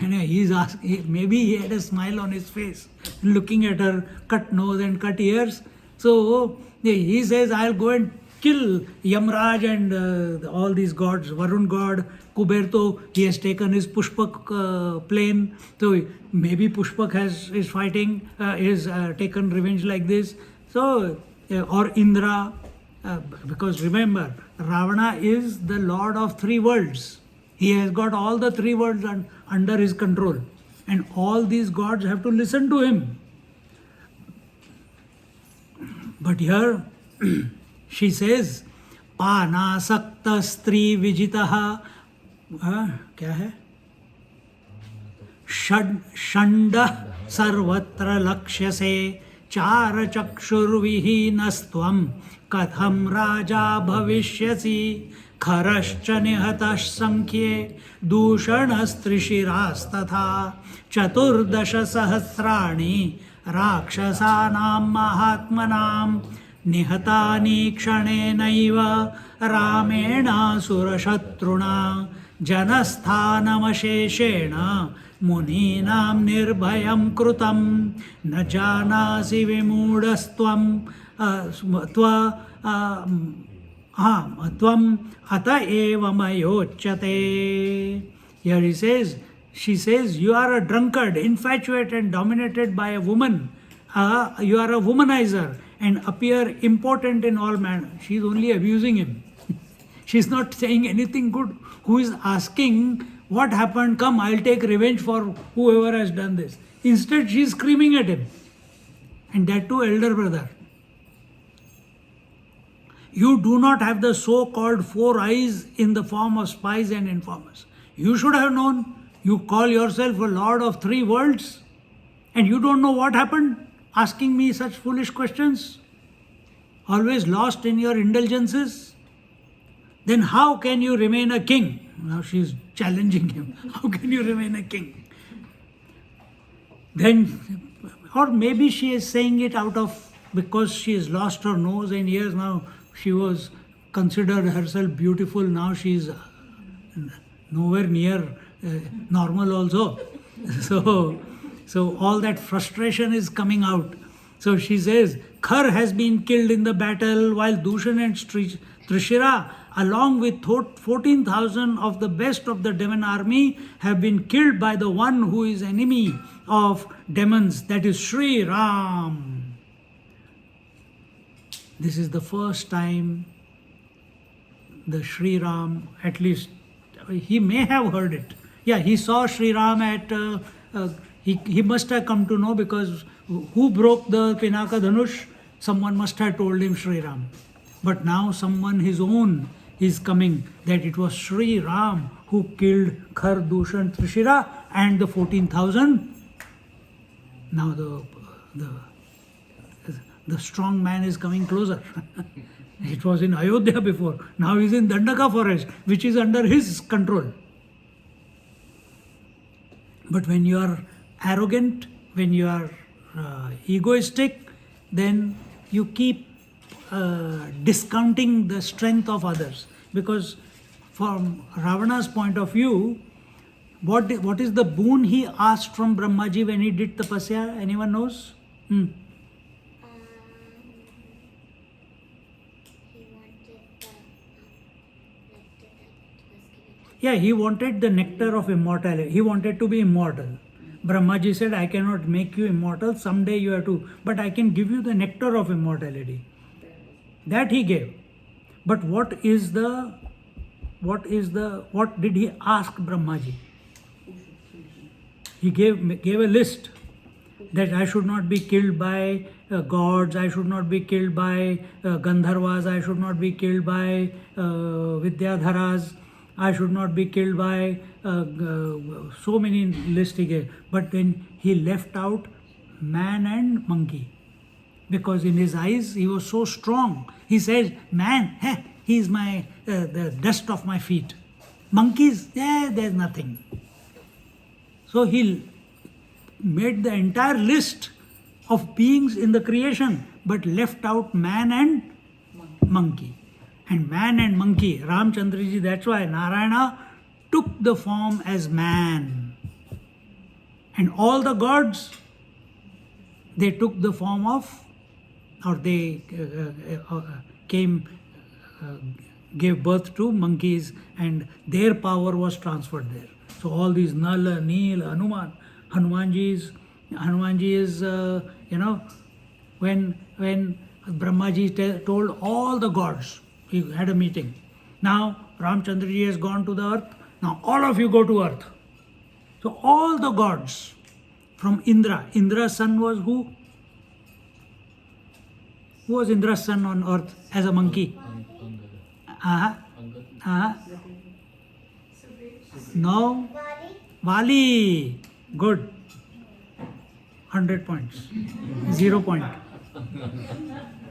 He's asking, maybe he had a smile on his face, looking at her cut nose and cut ears. So he says, "I'll go and kill Yamraj and all these gods, Varun god, Kuberto, he has taken his Pushpak plane. So maybe Pushpak is fighting, is taken revenge like this. So, or Indra, because remember, Ravana is the lord of three worlds. He has got all the three worlds under his control. And all these gods have to listen to him. But here she says, "Panasakta stri vijitaha," क्या है? षण्ड सर्वत्र लक्ष्यसे चार चक्षुर्विहीनस्त्वं कथं राजा भविष्यसि खरश्च निहतः संख्ये दूषणस्त्रिशिरास्तथा चतुर्दश सहस्राणि राक्षसानां महात्मनां निहतानि क्षणेनैव रामेणासुरशत्रुणा जनस्थानमशेषेण मुनीनां निर्भयं कृतं न जानासि विमूढस्त्वं त्वम् अत एव मयोच्यते. Here she says, "You are a drunkard, infatuated and dominated by a woman. You are a womanizer and appear important in all manner." She is only abusing him. She is not saying anything good. Who is asking, "What happened? Come, I'll take revenge for whoever has done this." Instead, she is screaming at him. And that too, elder brother. "You do not have the so-called four eyes in the form of spies and informers. You should have known. You call yourself a lord of three worlds and you don't know what happened, asking me such foolish questions, always lost in your indulgences. Then how can you remain a king?" Now she is challenging him. How can you remain a king? Then, or maybe she is saying it out of, because she has lost her nose and ears. Now she was considered herself beautiful. Now she is nowhere near normal also. So all that frustration is coming out. So she says, "Khar has been killed in the battle, while Dushan and Trishira, along with 14,000 of the best of the demon army, have been killed by the one who is enemy of demons, that is Sri Ram." This is the first time the Sri Ram, at least he may have heard it. Yeah, he saw Sri Ram at, he must have come to know, because who broke the Pinaka Dhanush? Someone must have told him Sri Ram. But now someone his own is coming, that it was Sri Ram who killed Khar, Dushan, Trishira and the 14,000. Now the strong man is coming closer. It was in Ayodhya before. Now he's in Dandaka forest, which is under his control. But when you are arrogant, when you are egoistic, then you keep discounting the strength of others. Because from Ravana's point of view, what is the boon he asked from Brahmaji when he did tapasya? Anyone knows? He wanted the nectar that was given to Yeah, he wanted the nectar of immortality. He wanted to be immortal. Brahmaji said, I cannot make you immortal. Someday you have to, but I can give you the nectar of immortality. That he gave. But what did he ask Brahmaji? He gave a list that I should not be killed by gods, I should not be killed by Gandharvas, I should not be killed by Vidyadharas, I should not be killed by so many lists he gave. But then he left out man and monkey. Because in his eyes he was so strong. He says, man, he is my the dust of my feet. Monkeys, there's nothing. So he made the entire list of beings in the creation, but left out man and monkey. And man and monkey, Ramchandraji, that's why Narayana took the form as man. And all the gods, they took the form of, or they gave birth to monkeys, and their power was transferred there. So all these Nala, Neel, Hanumanji is, when Brahmaji told all the gods, he had a meeting. Now Ramchandraji has gone to the earth. Now all of you go to earth. So all the gods from Indra. Indra's son was who? Who was Indra's son on earth as a monkey? No? Vali. Good. 100 points. 0 point.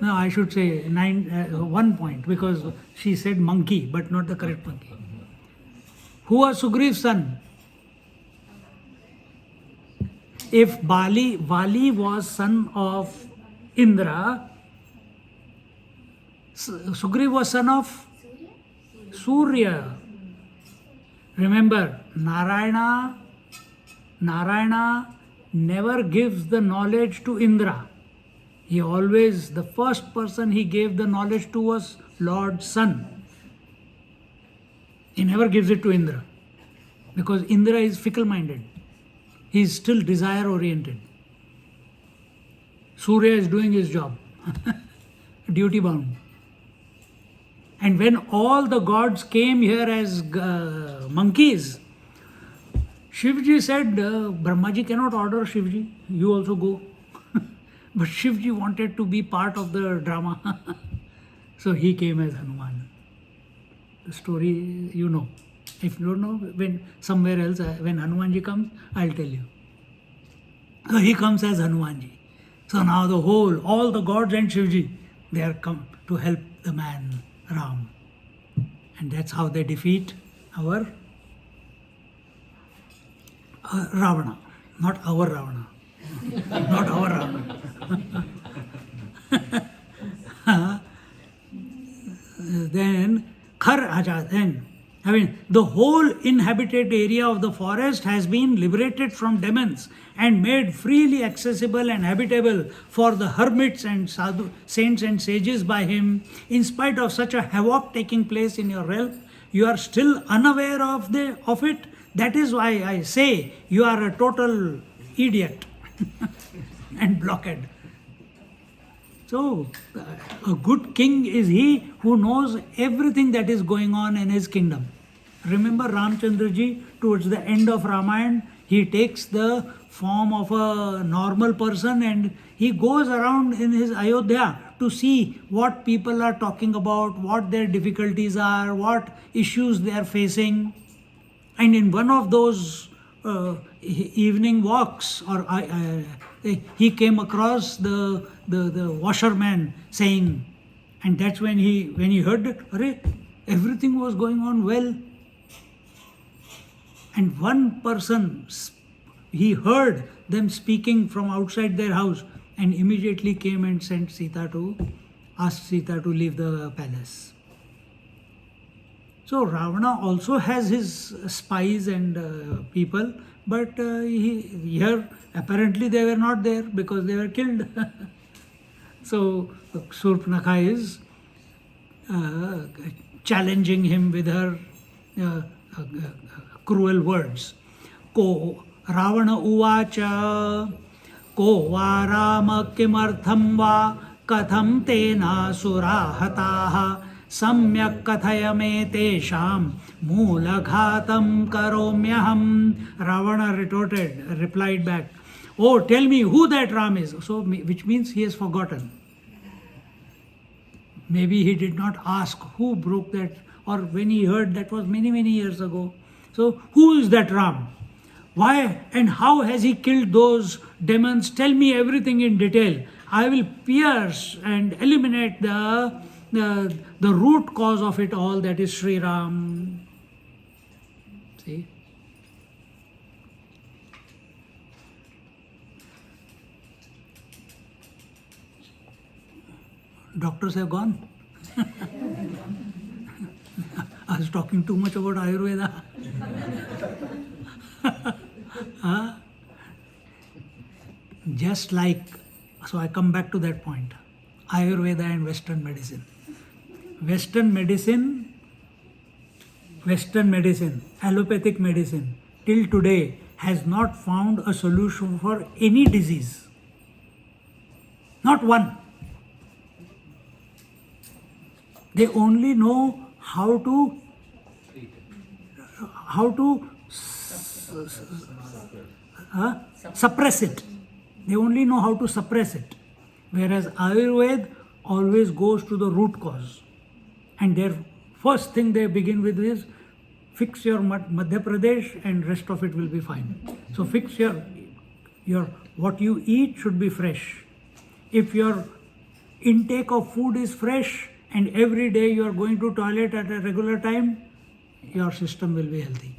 No, I should say 1 point, because she said monkey, but not the correct monkey. Who was Sugriva's son? If Vali was son of Indra, Sugriva was son of Surya. Remember, Narayana never gives the knowledge to Indra. He always, the first person he gave the knowledge to was Lord Sun. He never gives it to Indra, because Indra is fickle-minded. He is still desire-oriented. Surya is doing his job, duty-bound. And when all the gods came here as monkeys, Shivji said, Brahmaji cannot order Shivji, you also go. But Shivji wanted to be part of the drama. So he came as Hanuman. The story you know. If you don't know, when somewhere else, when Hanumanji comes, I'll tell you. So he comes as Hanumanji. So now all the gods and Shivji, they are come to help the man Ram. And that's how they defeat our Ravana. Not our Ravana. Not our Ravana. Then the whole inhabited area of the forest has been liberated from demons and made freely accessible and habitable for the hermits and sadhu, saints and sages by him. In spite of such a havoc taking place in your realm, you are still unaware of it. That is why I say you are a total idiot and blockhead. So, a good king is he who knows everything that is going on in his kingdom. Remember Ramchandraji, towards the end of Ramayana, he takes the form of a normal person and he goes around in his Ayodhya to see what people are talking about, what their difficulties are, what issues they are facing. And in one of those evening walks, he came across the washerman saying, And that's when he heard that, everything was going on well. And one person, he heard them speaking from outside their house and immediately came and asked Sita to leave the palace. So Ravana also has his spies and people, but here apparently they were not there because they were killed. So Surpanakha is challenging him with her cruel words. Ko Ravana uvacha ko va Rama kimartham va katham tena surahataha samyak kathaya me tesham moolaghatam karomyaham. Ravana replied back, oh, tell me who that Ram is. So, which means he has forgotten. Maybe he did not ask who broke that, or when he heard, that was many, many years ago. So, who is that Ram? Why and how has he killed those demons? Tell me everything in detail. I will pierce and eliminate the root cause of it all, that is Sri Ram. See? Doctors have gone. I was talking too much about Ayurveda. Just like, so I come back to that point. Ayurveda and Western medicine. Western medicine, allopathic medicine, till today has not found a solution for any disease. Not one. They only know how to suppress it. They only know how to suppress it. Whereas Ayurveda always goes to the root cause. And their first thing they begin with is fix your Madhya Pradesh and rest of it will be fine. So fix your what you eat should be fresh. If your intake of food is fresh and every day you are going to toilet at a regular time, your system will be healthy.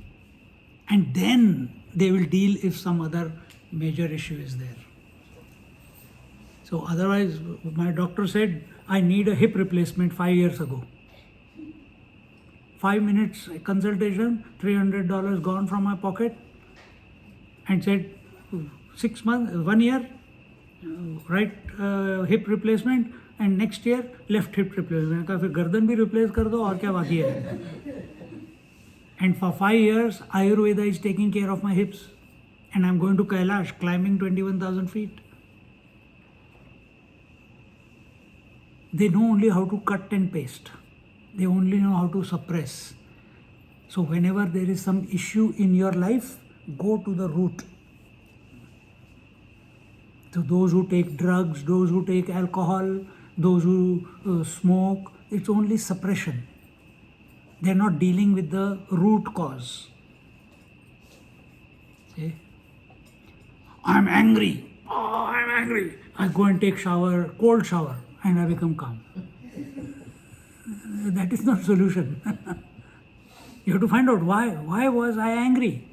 And then they will deal if some other major issue is there. So otherwise, my doctor said, I need a hip replacement 5 years ago. 5 minutes consultation, $300 gone from my pocket, and said 6 months, 1 year, right hip replacement, and next year left hip replacement. कहा फिर गर्दन भी replace कर दो और क्या बाकी है? And for 5 years, Ayurveda is taking care of my hips, and I'm going to Kailash, climbing 21,000 feet. They know only how to cut and paste. They only know how to suppress. So whenever there is some issue in your life, go to the root. So those who take drugs, those who take alcohol, those who smoke, it's only suppression. They're not dealing with the root cause. See? I'm angry. Oh, I'm angry. I go and take shower, cold shower, and I become calm. That is not solution. You have to find out why. Why was I angry?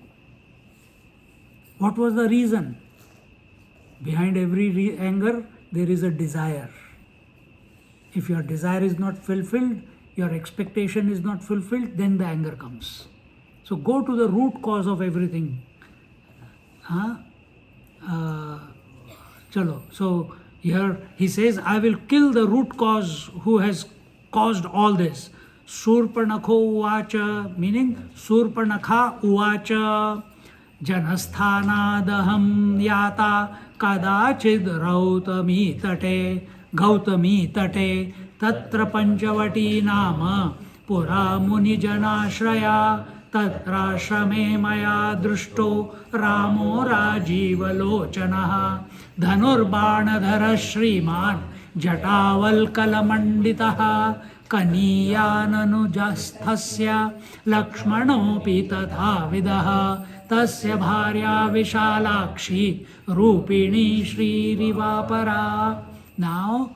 What was the reason? Behind every anger, there is a desire. If your desire is not fulfilled, your expectation is not fulfilled, then the anger comes. So go to the root cause of everything. Chalo. So here he says, I will kill the root cause who has caused all this. Surpanakho uvacha, meaning Surpanakha uvacha janasthanadaham yata kadachid rautami tate tatra panchavati nama pura muni janashraya tatrashrame maya drushto ramo rajiva lochanaha dhanurbanadhara shriman jataval kalamanditaha कनीयाननुजस्थस्य लक्ष्मणोऽपि तथा विदः तस्य भार्या Vishalakshi रूपिणी श्रीरिवापरा. Now,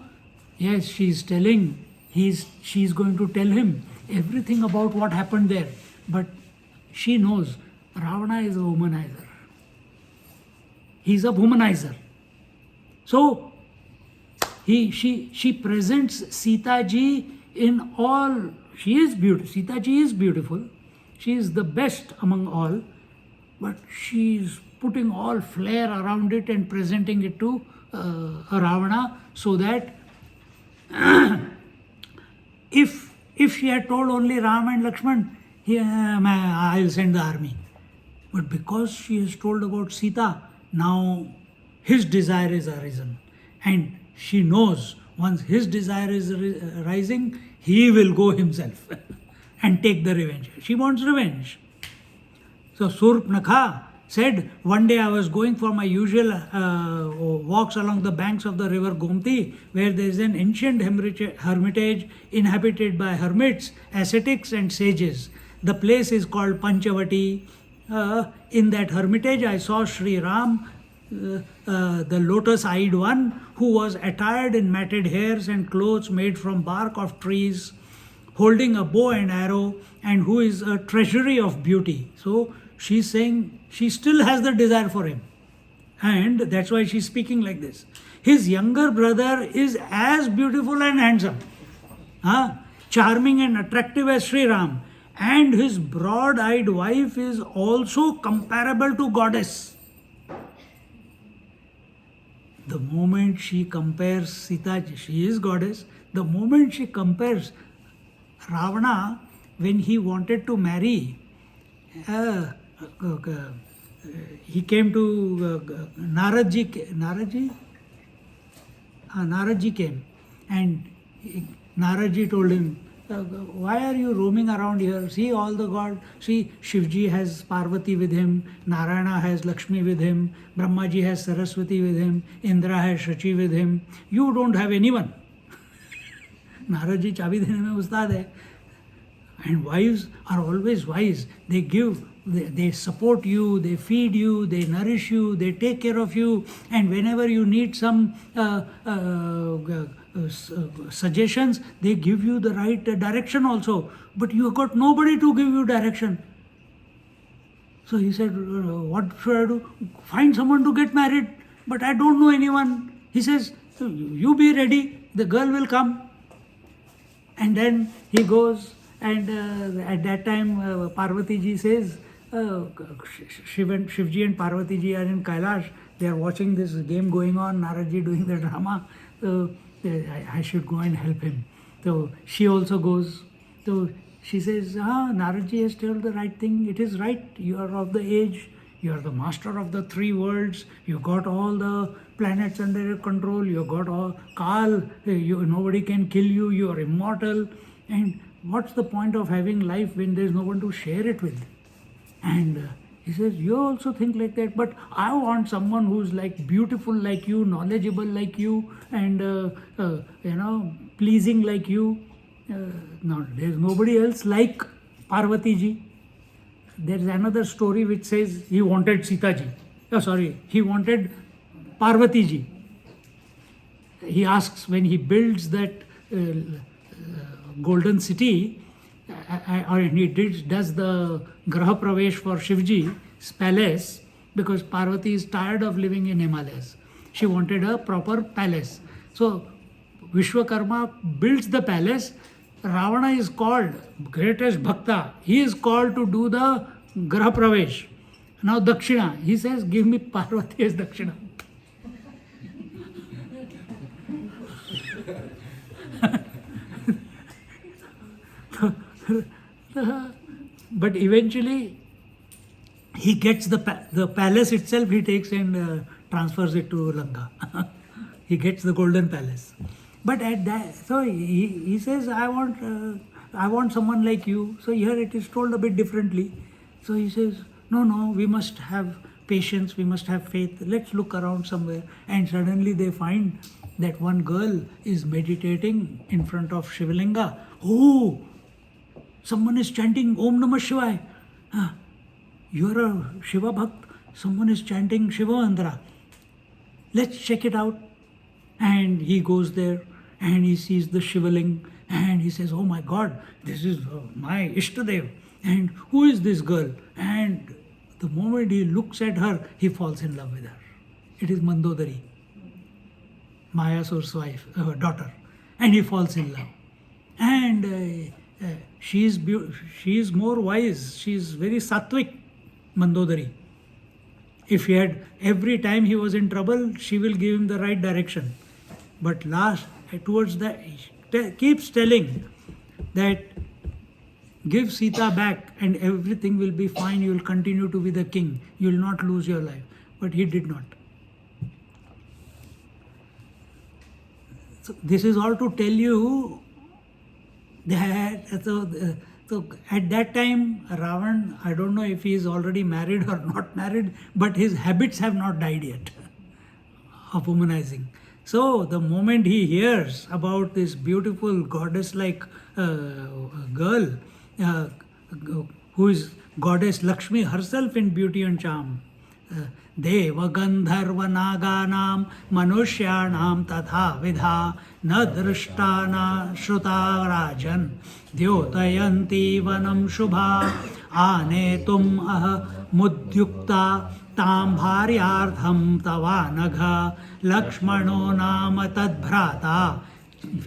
yes, she is telling she's going to tell him everything about what happened there. But she knows Ravana is a womanizer. He's a womanizer. So she presents Sita ji in all. She is beautiful. Sita ji is beautiful. She is the best among all. But she is putting all flair around it and presenting it to Ravana, so that if she had told only Ram and Lakshman, I'll send the army. But because she has told about Sita, now his desire is arisen. And she knows once his desire is rising, he will go himself and take the revenge. She wants revenge. So Surpnakha said, one day I was going for my usual walks along the banks of the river Gomti, where there is an ancient hermitage inhabited by hermits, ascetics and sages. The place is called Panchavati. In that hermitage I saw Sri Ram, the lotus-eyed one, who was attired in matted hairs and clothes made from bark of trees, holding a bow and arrow, and who is a treasury of beauty. So she's saying she still has the desire for him. And that's why she's speaking like this. His younger brother is as beautiful and handsome, charming and attractive as Sri Ram. And his broad-eyed wife is also comparable to goddess. The moment she compares Sita, she is goddess. The moment she compares Ravana, when he wanted to marry, he came to Naradji came, and Naradji told him, why are you roaming around here? See all the gods. See, Shivji has Parvati with him, Narayana has Lakshmi with him, Brahmaji has Saraswati with him, Indra has Shachi with him. You don't have anyone. Naradji chabi dene mein ustad hai. And wives are always wise. They give, they support you, they feed you, they nourish you, they take care of you. And whenever you need some suggestions, they give you the right direction also. But you have got nobody to give you direction. So he said, what should I do? Find someone to get married. But I don't know anyone. He says, you be ready. The girl will come. And then he goes, and at that time Parvati ji says, Shivji and Parvati ji are in Kailash. They are watching this game going on, Naradji doing the drama. So I should go and help him. So she also goes. So she says, Naradji has told the right thing. It is right. You are of the age. You are the master of the three worlds. You got all the planets under your control. You got all Kal. Nobody can kill you. You are immortal. And what's the point of having life when there is no one to share it with? And he says, you also think like that, but I want someone who's like beautiful like you, knowledgeable like you, and pleasing like you. No, there's nobody else like Parvati ji. There's another story which says he wanted Sita ji. He wanted Parvati ji. He asks when he builds that golden city, or he does the Graha Pravesh for Shivji's palace, because Parvati is tired of living in Himalayas. She wanted a proper palace. So Vishwakarma builds the palace. Ravana is called, greatest Bhakta. He is called to do the Graha Pravesh. Now Dakshina. He says, give me Parvati as Dakshina. But eventually he gets the palace itself, he takes and transfers it to Lanka. He gets the golden palace. But at that, so he says, I want someone like you. So here it is told a bit differently. So he says, no, we must have patience, we must have faith. Let's look around somewhere. And suddenly they find that one girl is meditating in front of Shivalinga. Oh, someone is chanting Om Namah Shivaya. You're a Shiva Bhakt. Someone is chanting Shiva Mantra. Let's check it out. And he goes there and he sees the shriveling, and he says, oh my God, this is my Ishtadev, and who is this girl? And the moment he looks at her, he falls in love with her. It is Mandodari, Mayasur's wife, daughter, and he falls in love. And she is more wise. She is very sattvic, Mandodari. If he had, every time he was in trouble, she will give him the right direction. But towards the, keeps telling that give Sita back and everything will be fine. You will continue to be the king. You will not lose your life. But he did not. So this is all to tell you that so at that time Ravan, I don't know if he is already married or not married, but his habits have not died yet of womanizing. So the moment he hears about this beautiful goddess-like girl, who is goddess Lakshmi herself in beauty and charm, Deva Gandharva Naganam Manushyanam Tatha Vidha Na Drishtana Shruta Rajan Dyotayanti Vanam Shubha Anetum Mudyukta Tam Bharyartham Tavanagha Lakshmano Nama Tadbhrata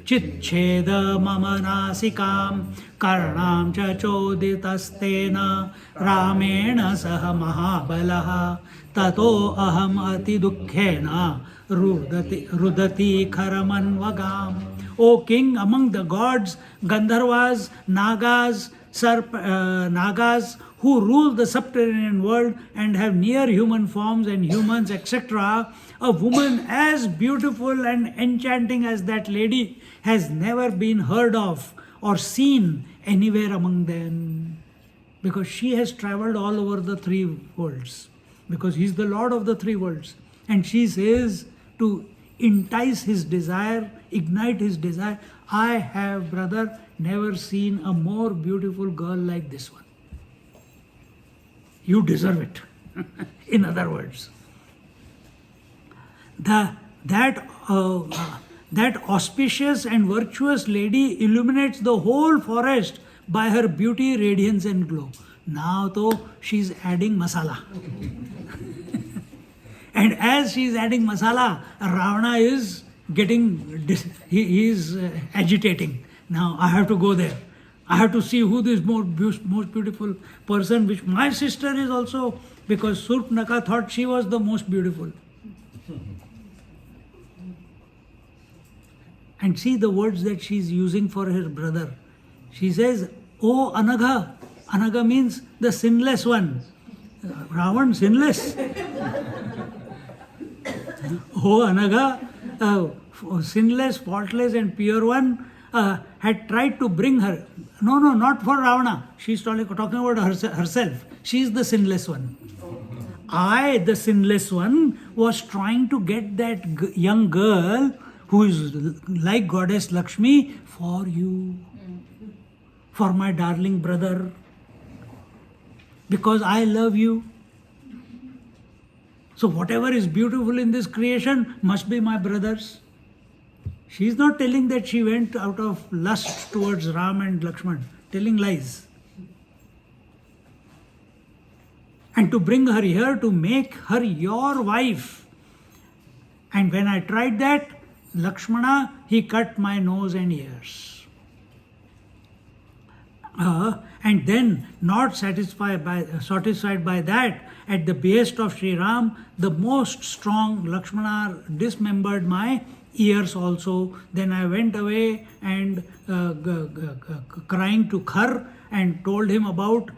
Chitcheda Mama Nasikam Karnam Cha Choditastena Ramena Saha Mahabalaha Tato Aham Ati Dukkhena Rudati Karamanvagam. O king, among the gods, Gandharvas, Nagas, Nagas who rule the subterranean world and have near human forms and humans, etc., a woman as beautiful and enchanting as that lady has never been heard of or seen anywhere among them, because she has traveled all over the three worlds, because he is the Lord of the three worlds, and she says to entice his desire, ignite his desire, I have, brother, never seen a more beautiful girl like this one. You deserve it. In other words, that auspicious and virtuous lady illuminates the whole forest by her beauty, radiance and glow. Now though she is adding masala. And as she is adding masala, Ravana is he is agitating. Now I have to go there. I have to see who this most beautiful person, which my sister is also, because Surpnaka thought she was the most beautiful. And see the words that she is using for her brother. She says, "Oh Anagha." Anagha means the sinless one. Ravan, sinless. Oh Anagha, sinless, faultless and pure one, had tried to bring her. No, not for Ravana. She's talking about herself. She is the sinless one. I, the sinless one, was trying to get that young girl who is like goddess Lakshmi for you, for my darling brother, because I love you. So whatever is beautiful in this creation must be my brother's. She is not telling that she went out of lust towards Ram and Lakshman, telling lies. And to bring her here, to make her your wife. And when I tried that, Lakshmana, he cut my nose and ears. And then, not satisfied by that, at the behest of Sri Ram, the most strong Lakshmana dismembered my ears also. Then I went away and crying to Khar and told him about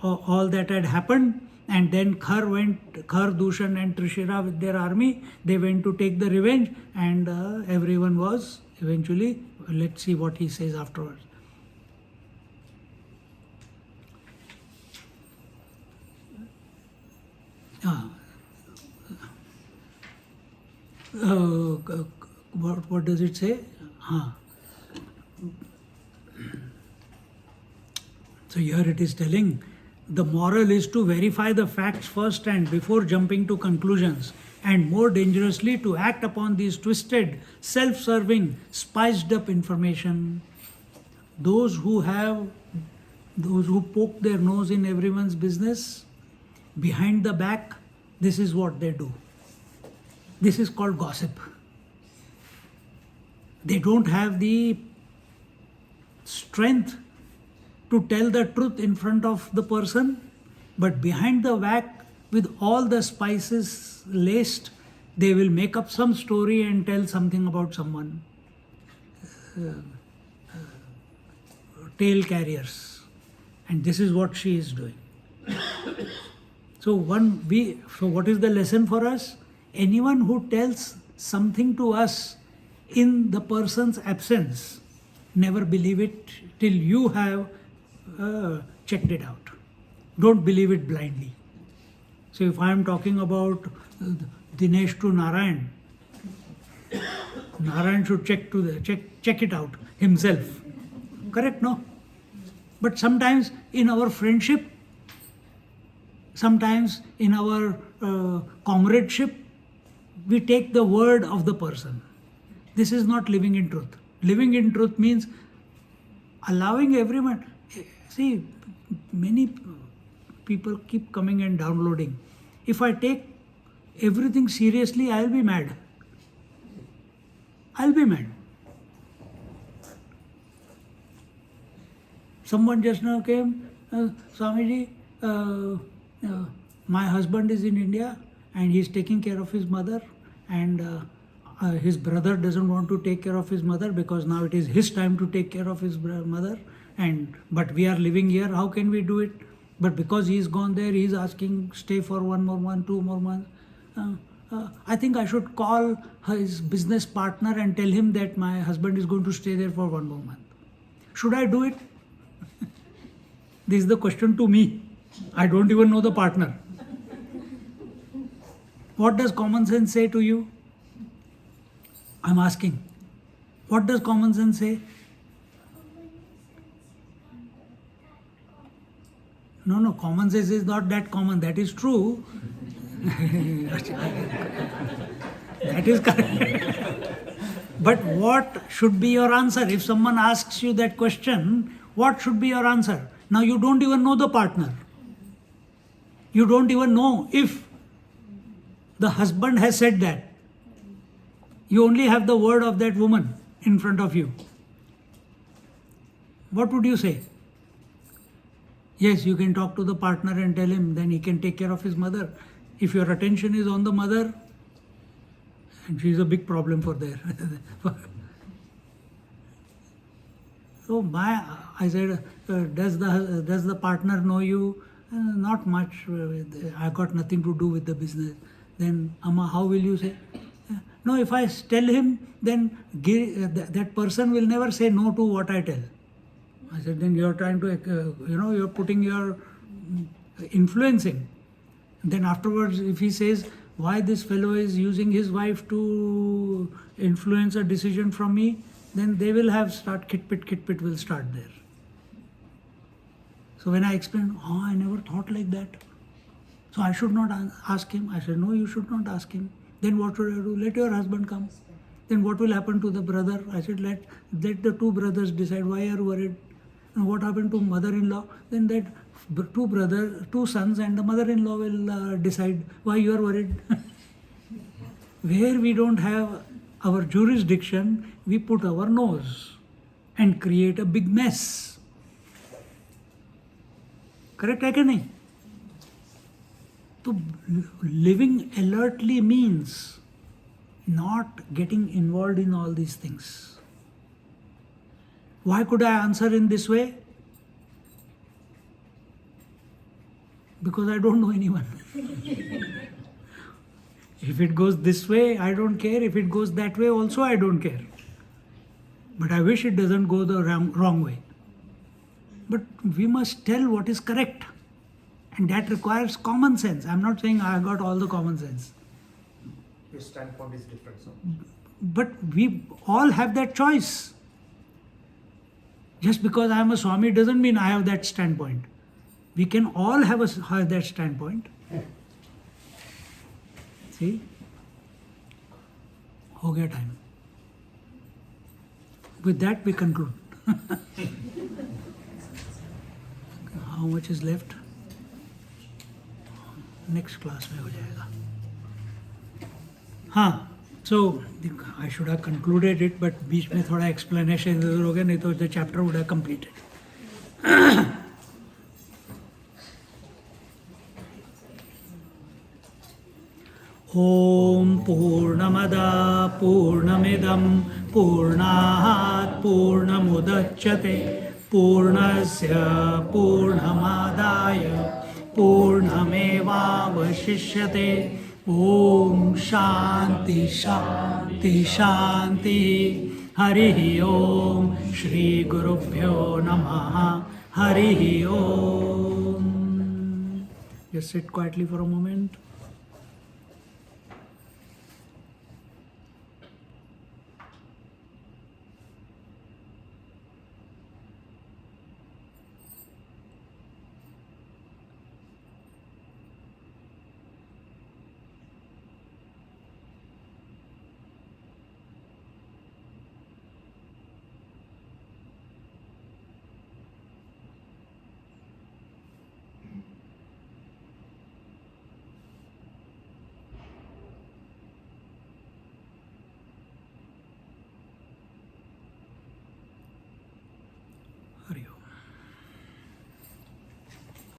all that had happened. And then Khar, Dushan and Trishira with their army, they went to take the revenge, and everyone was eventually, let's see what he says afterwards. What does it say? So here it is telling The moral is to verify the facts first and before jumping to conclusions, and more dangerously, to act upon these twisted, self serving, spiced up information. Those who poke their nose in everyone's business, behind the back, this is what they do. This is called gossip. They don't have the strength to tell the truth in front of the person, but behind the back, with all the spices laced, they will make up some story and tell something about someone. Tail carriers. And this is what she is doing. So what is the lesson for us? Anyone who tells something to us in the person's absence, never believe it till you have checked it out. Don't believe it blindly. So if I am talking about Dinesh to Narayan, Narayan should check it out himself. Correct, no? But sometimes in our friendship, sometimes in our comradeship, we take the word of the person. This is not living in truth. Living in truth means allowing everyone. See, many people keep coming and downloading. If I take everything seriously, I'll be mad. I'll be mad. Someone just now came, Swamiji, my husband is in India and he's taking care of his mother, and his brother doesn't want to take care of his mother because now it is his time to take care of his mother, but we are living here, how can we do it? But because he's gone there, he's asking stay for 1 more month, 2 more months. I think I should call his business partner and tell him that my husband is going to stay there for 1 more month. Should I do it? This is the question to me. I don't even know the partner. What does common sense say to you? I'm asking. What does common sense say? No, common sense is not that common. That is true. That is correct. But what should be your answer? If someone asks you that question, what should be your answer? Now you don't even know the partner. You don't even know if the husband has said that. You only have the word of that woman in front of you. What would you say? Yes, you can talk to the partner and tell him, then he can take care of his mother. If your attention is on the mother, and she's a big problem for there. So I said, does the partner know you? Not much. I got nothing to do with the business. Then, Amma, how will you say? No, if I tell him, then that person will never say no to what I tell. I said, then you're trying to, you're putting your influencing. Then afterwards, if he says, why this fellow is using his wife to influence a decision from me, then they will kitpit will start there. So when I explained, I never thought like that. So I should not ask him. I said, no, you should not ask him. Then what should I do? Let your husband come. Then what will happen to the brother? I said, let the 2 brothers decide. Why are you worried? And what happened to mother-in-law? Then that 2 sons and the mother-in-law will decide why you are worried. Where we don't have our jurisdiction, we put our nose and create a big mess. Correct hai ki nahi? So living alertly means not getting involved in all these things. Why could I answer in this way? Because I don't know anyone. If it goes this way, I don't care. If it goes that way, also I don't care. But I wish it doesn't go the wrong way. But we must tell what is correct. And that requires common sense. I'm not saying I got all the common sense. Your standpoint is different, so. But we all have that choice. Just because I am a Swami doesn't mean I have that standpoint. We can all have that standpoint. See? हो गया time. With that we conclude. How much is left? Next class में हो जाएगा. हाँ. So I should have concluded it, but बीच में थोड़ा explanation इधर हो गया, नहीं तो the chapter would have completed. ॐ पूर्णमदा पूर्णमिदं पूर्णात् पूर्णमुदच्यते पूर्णस्य पूर्णमादाय पूर्णमेवावशिष्यते ॐ शान्ति शान्ति शान्ति हरिः ॐ श्री गुरुभ्यो नमः हरिः ॐ. Just sit quietly for a moment.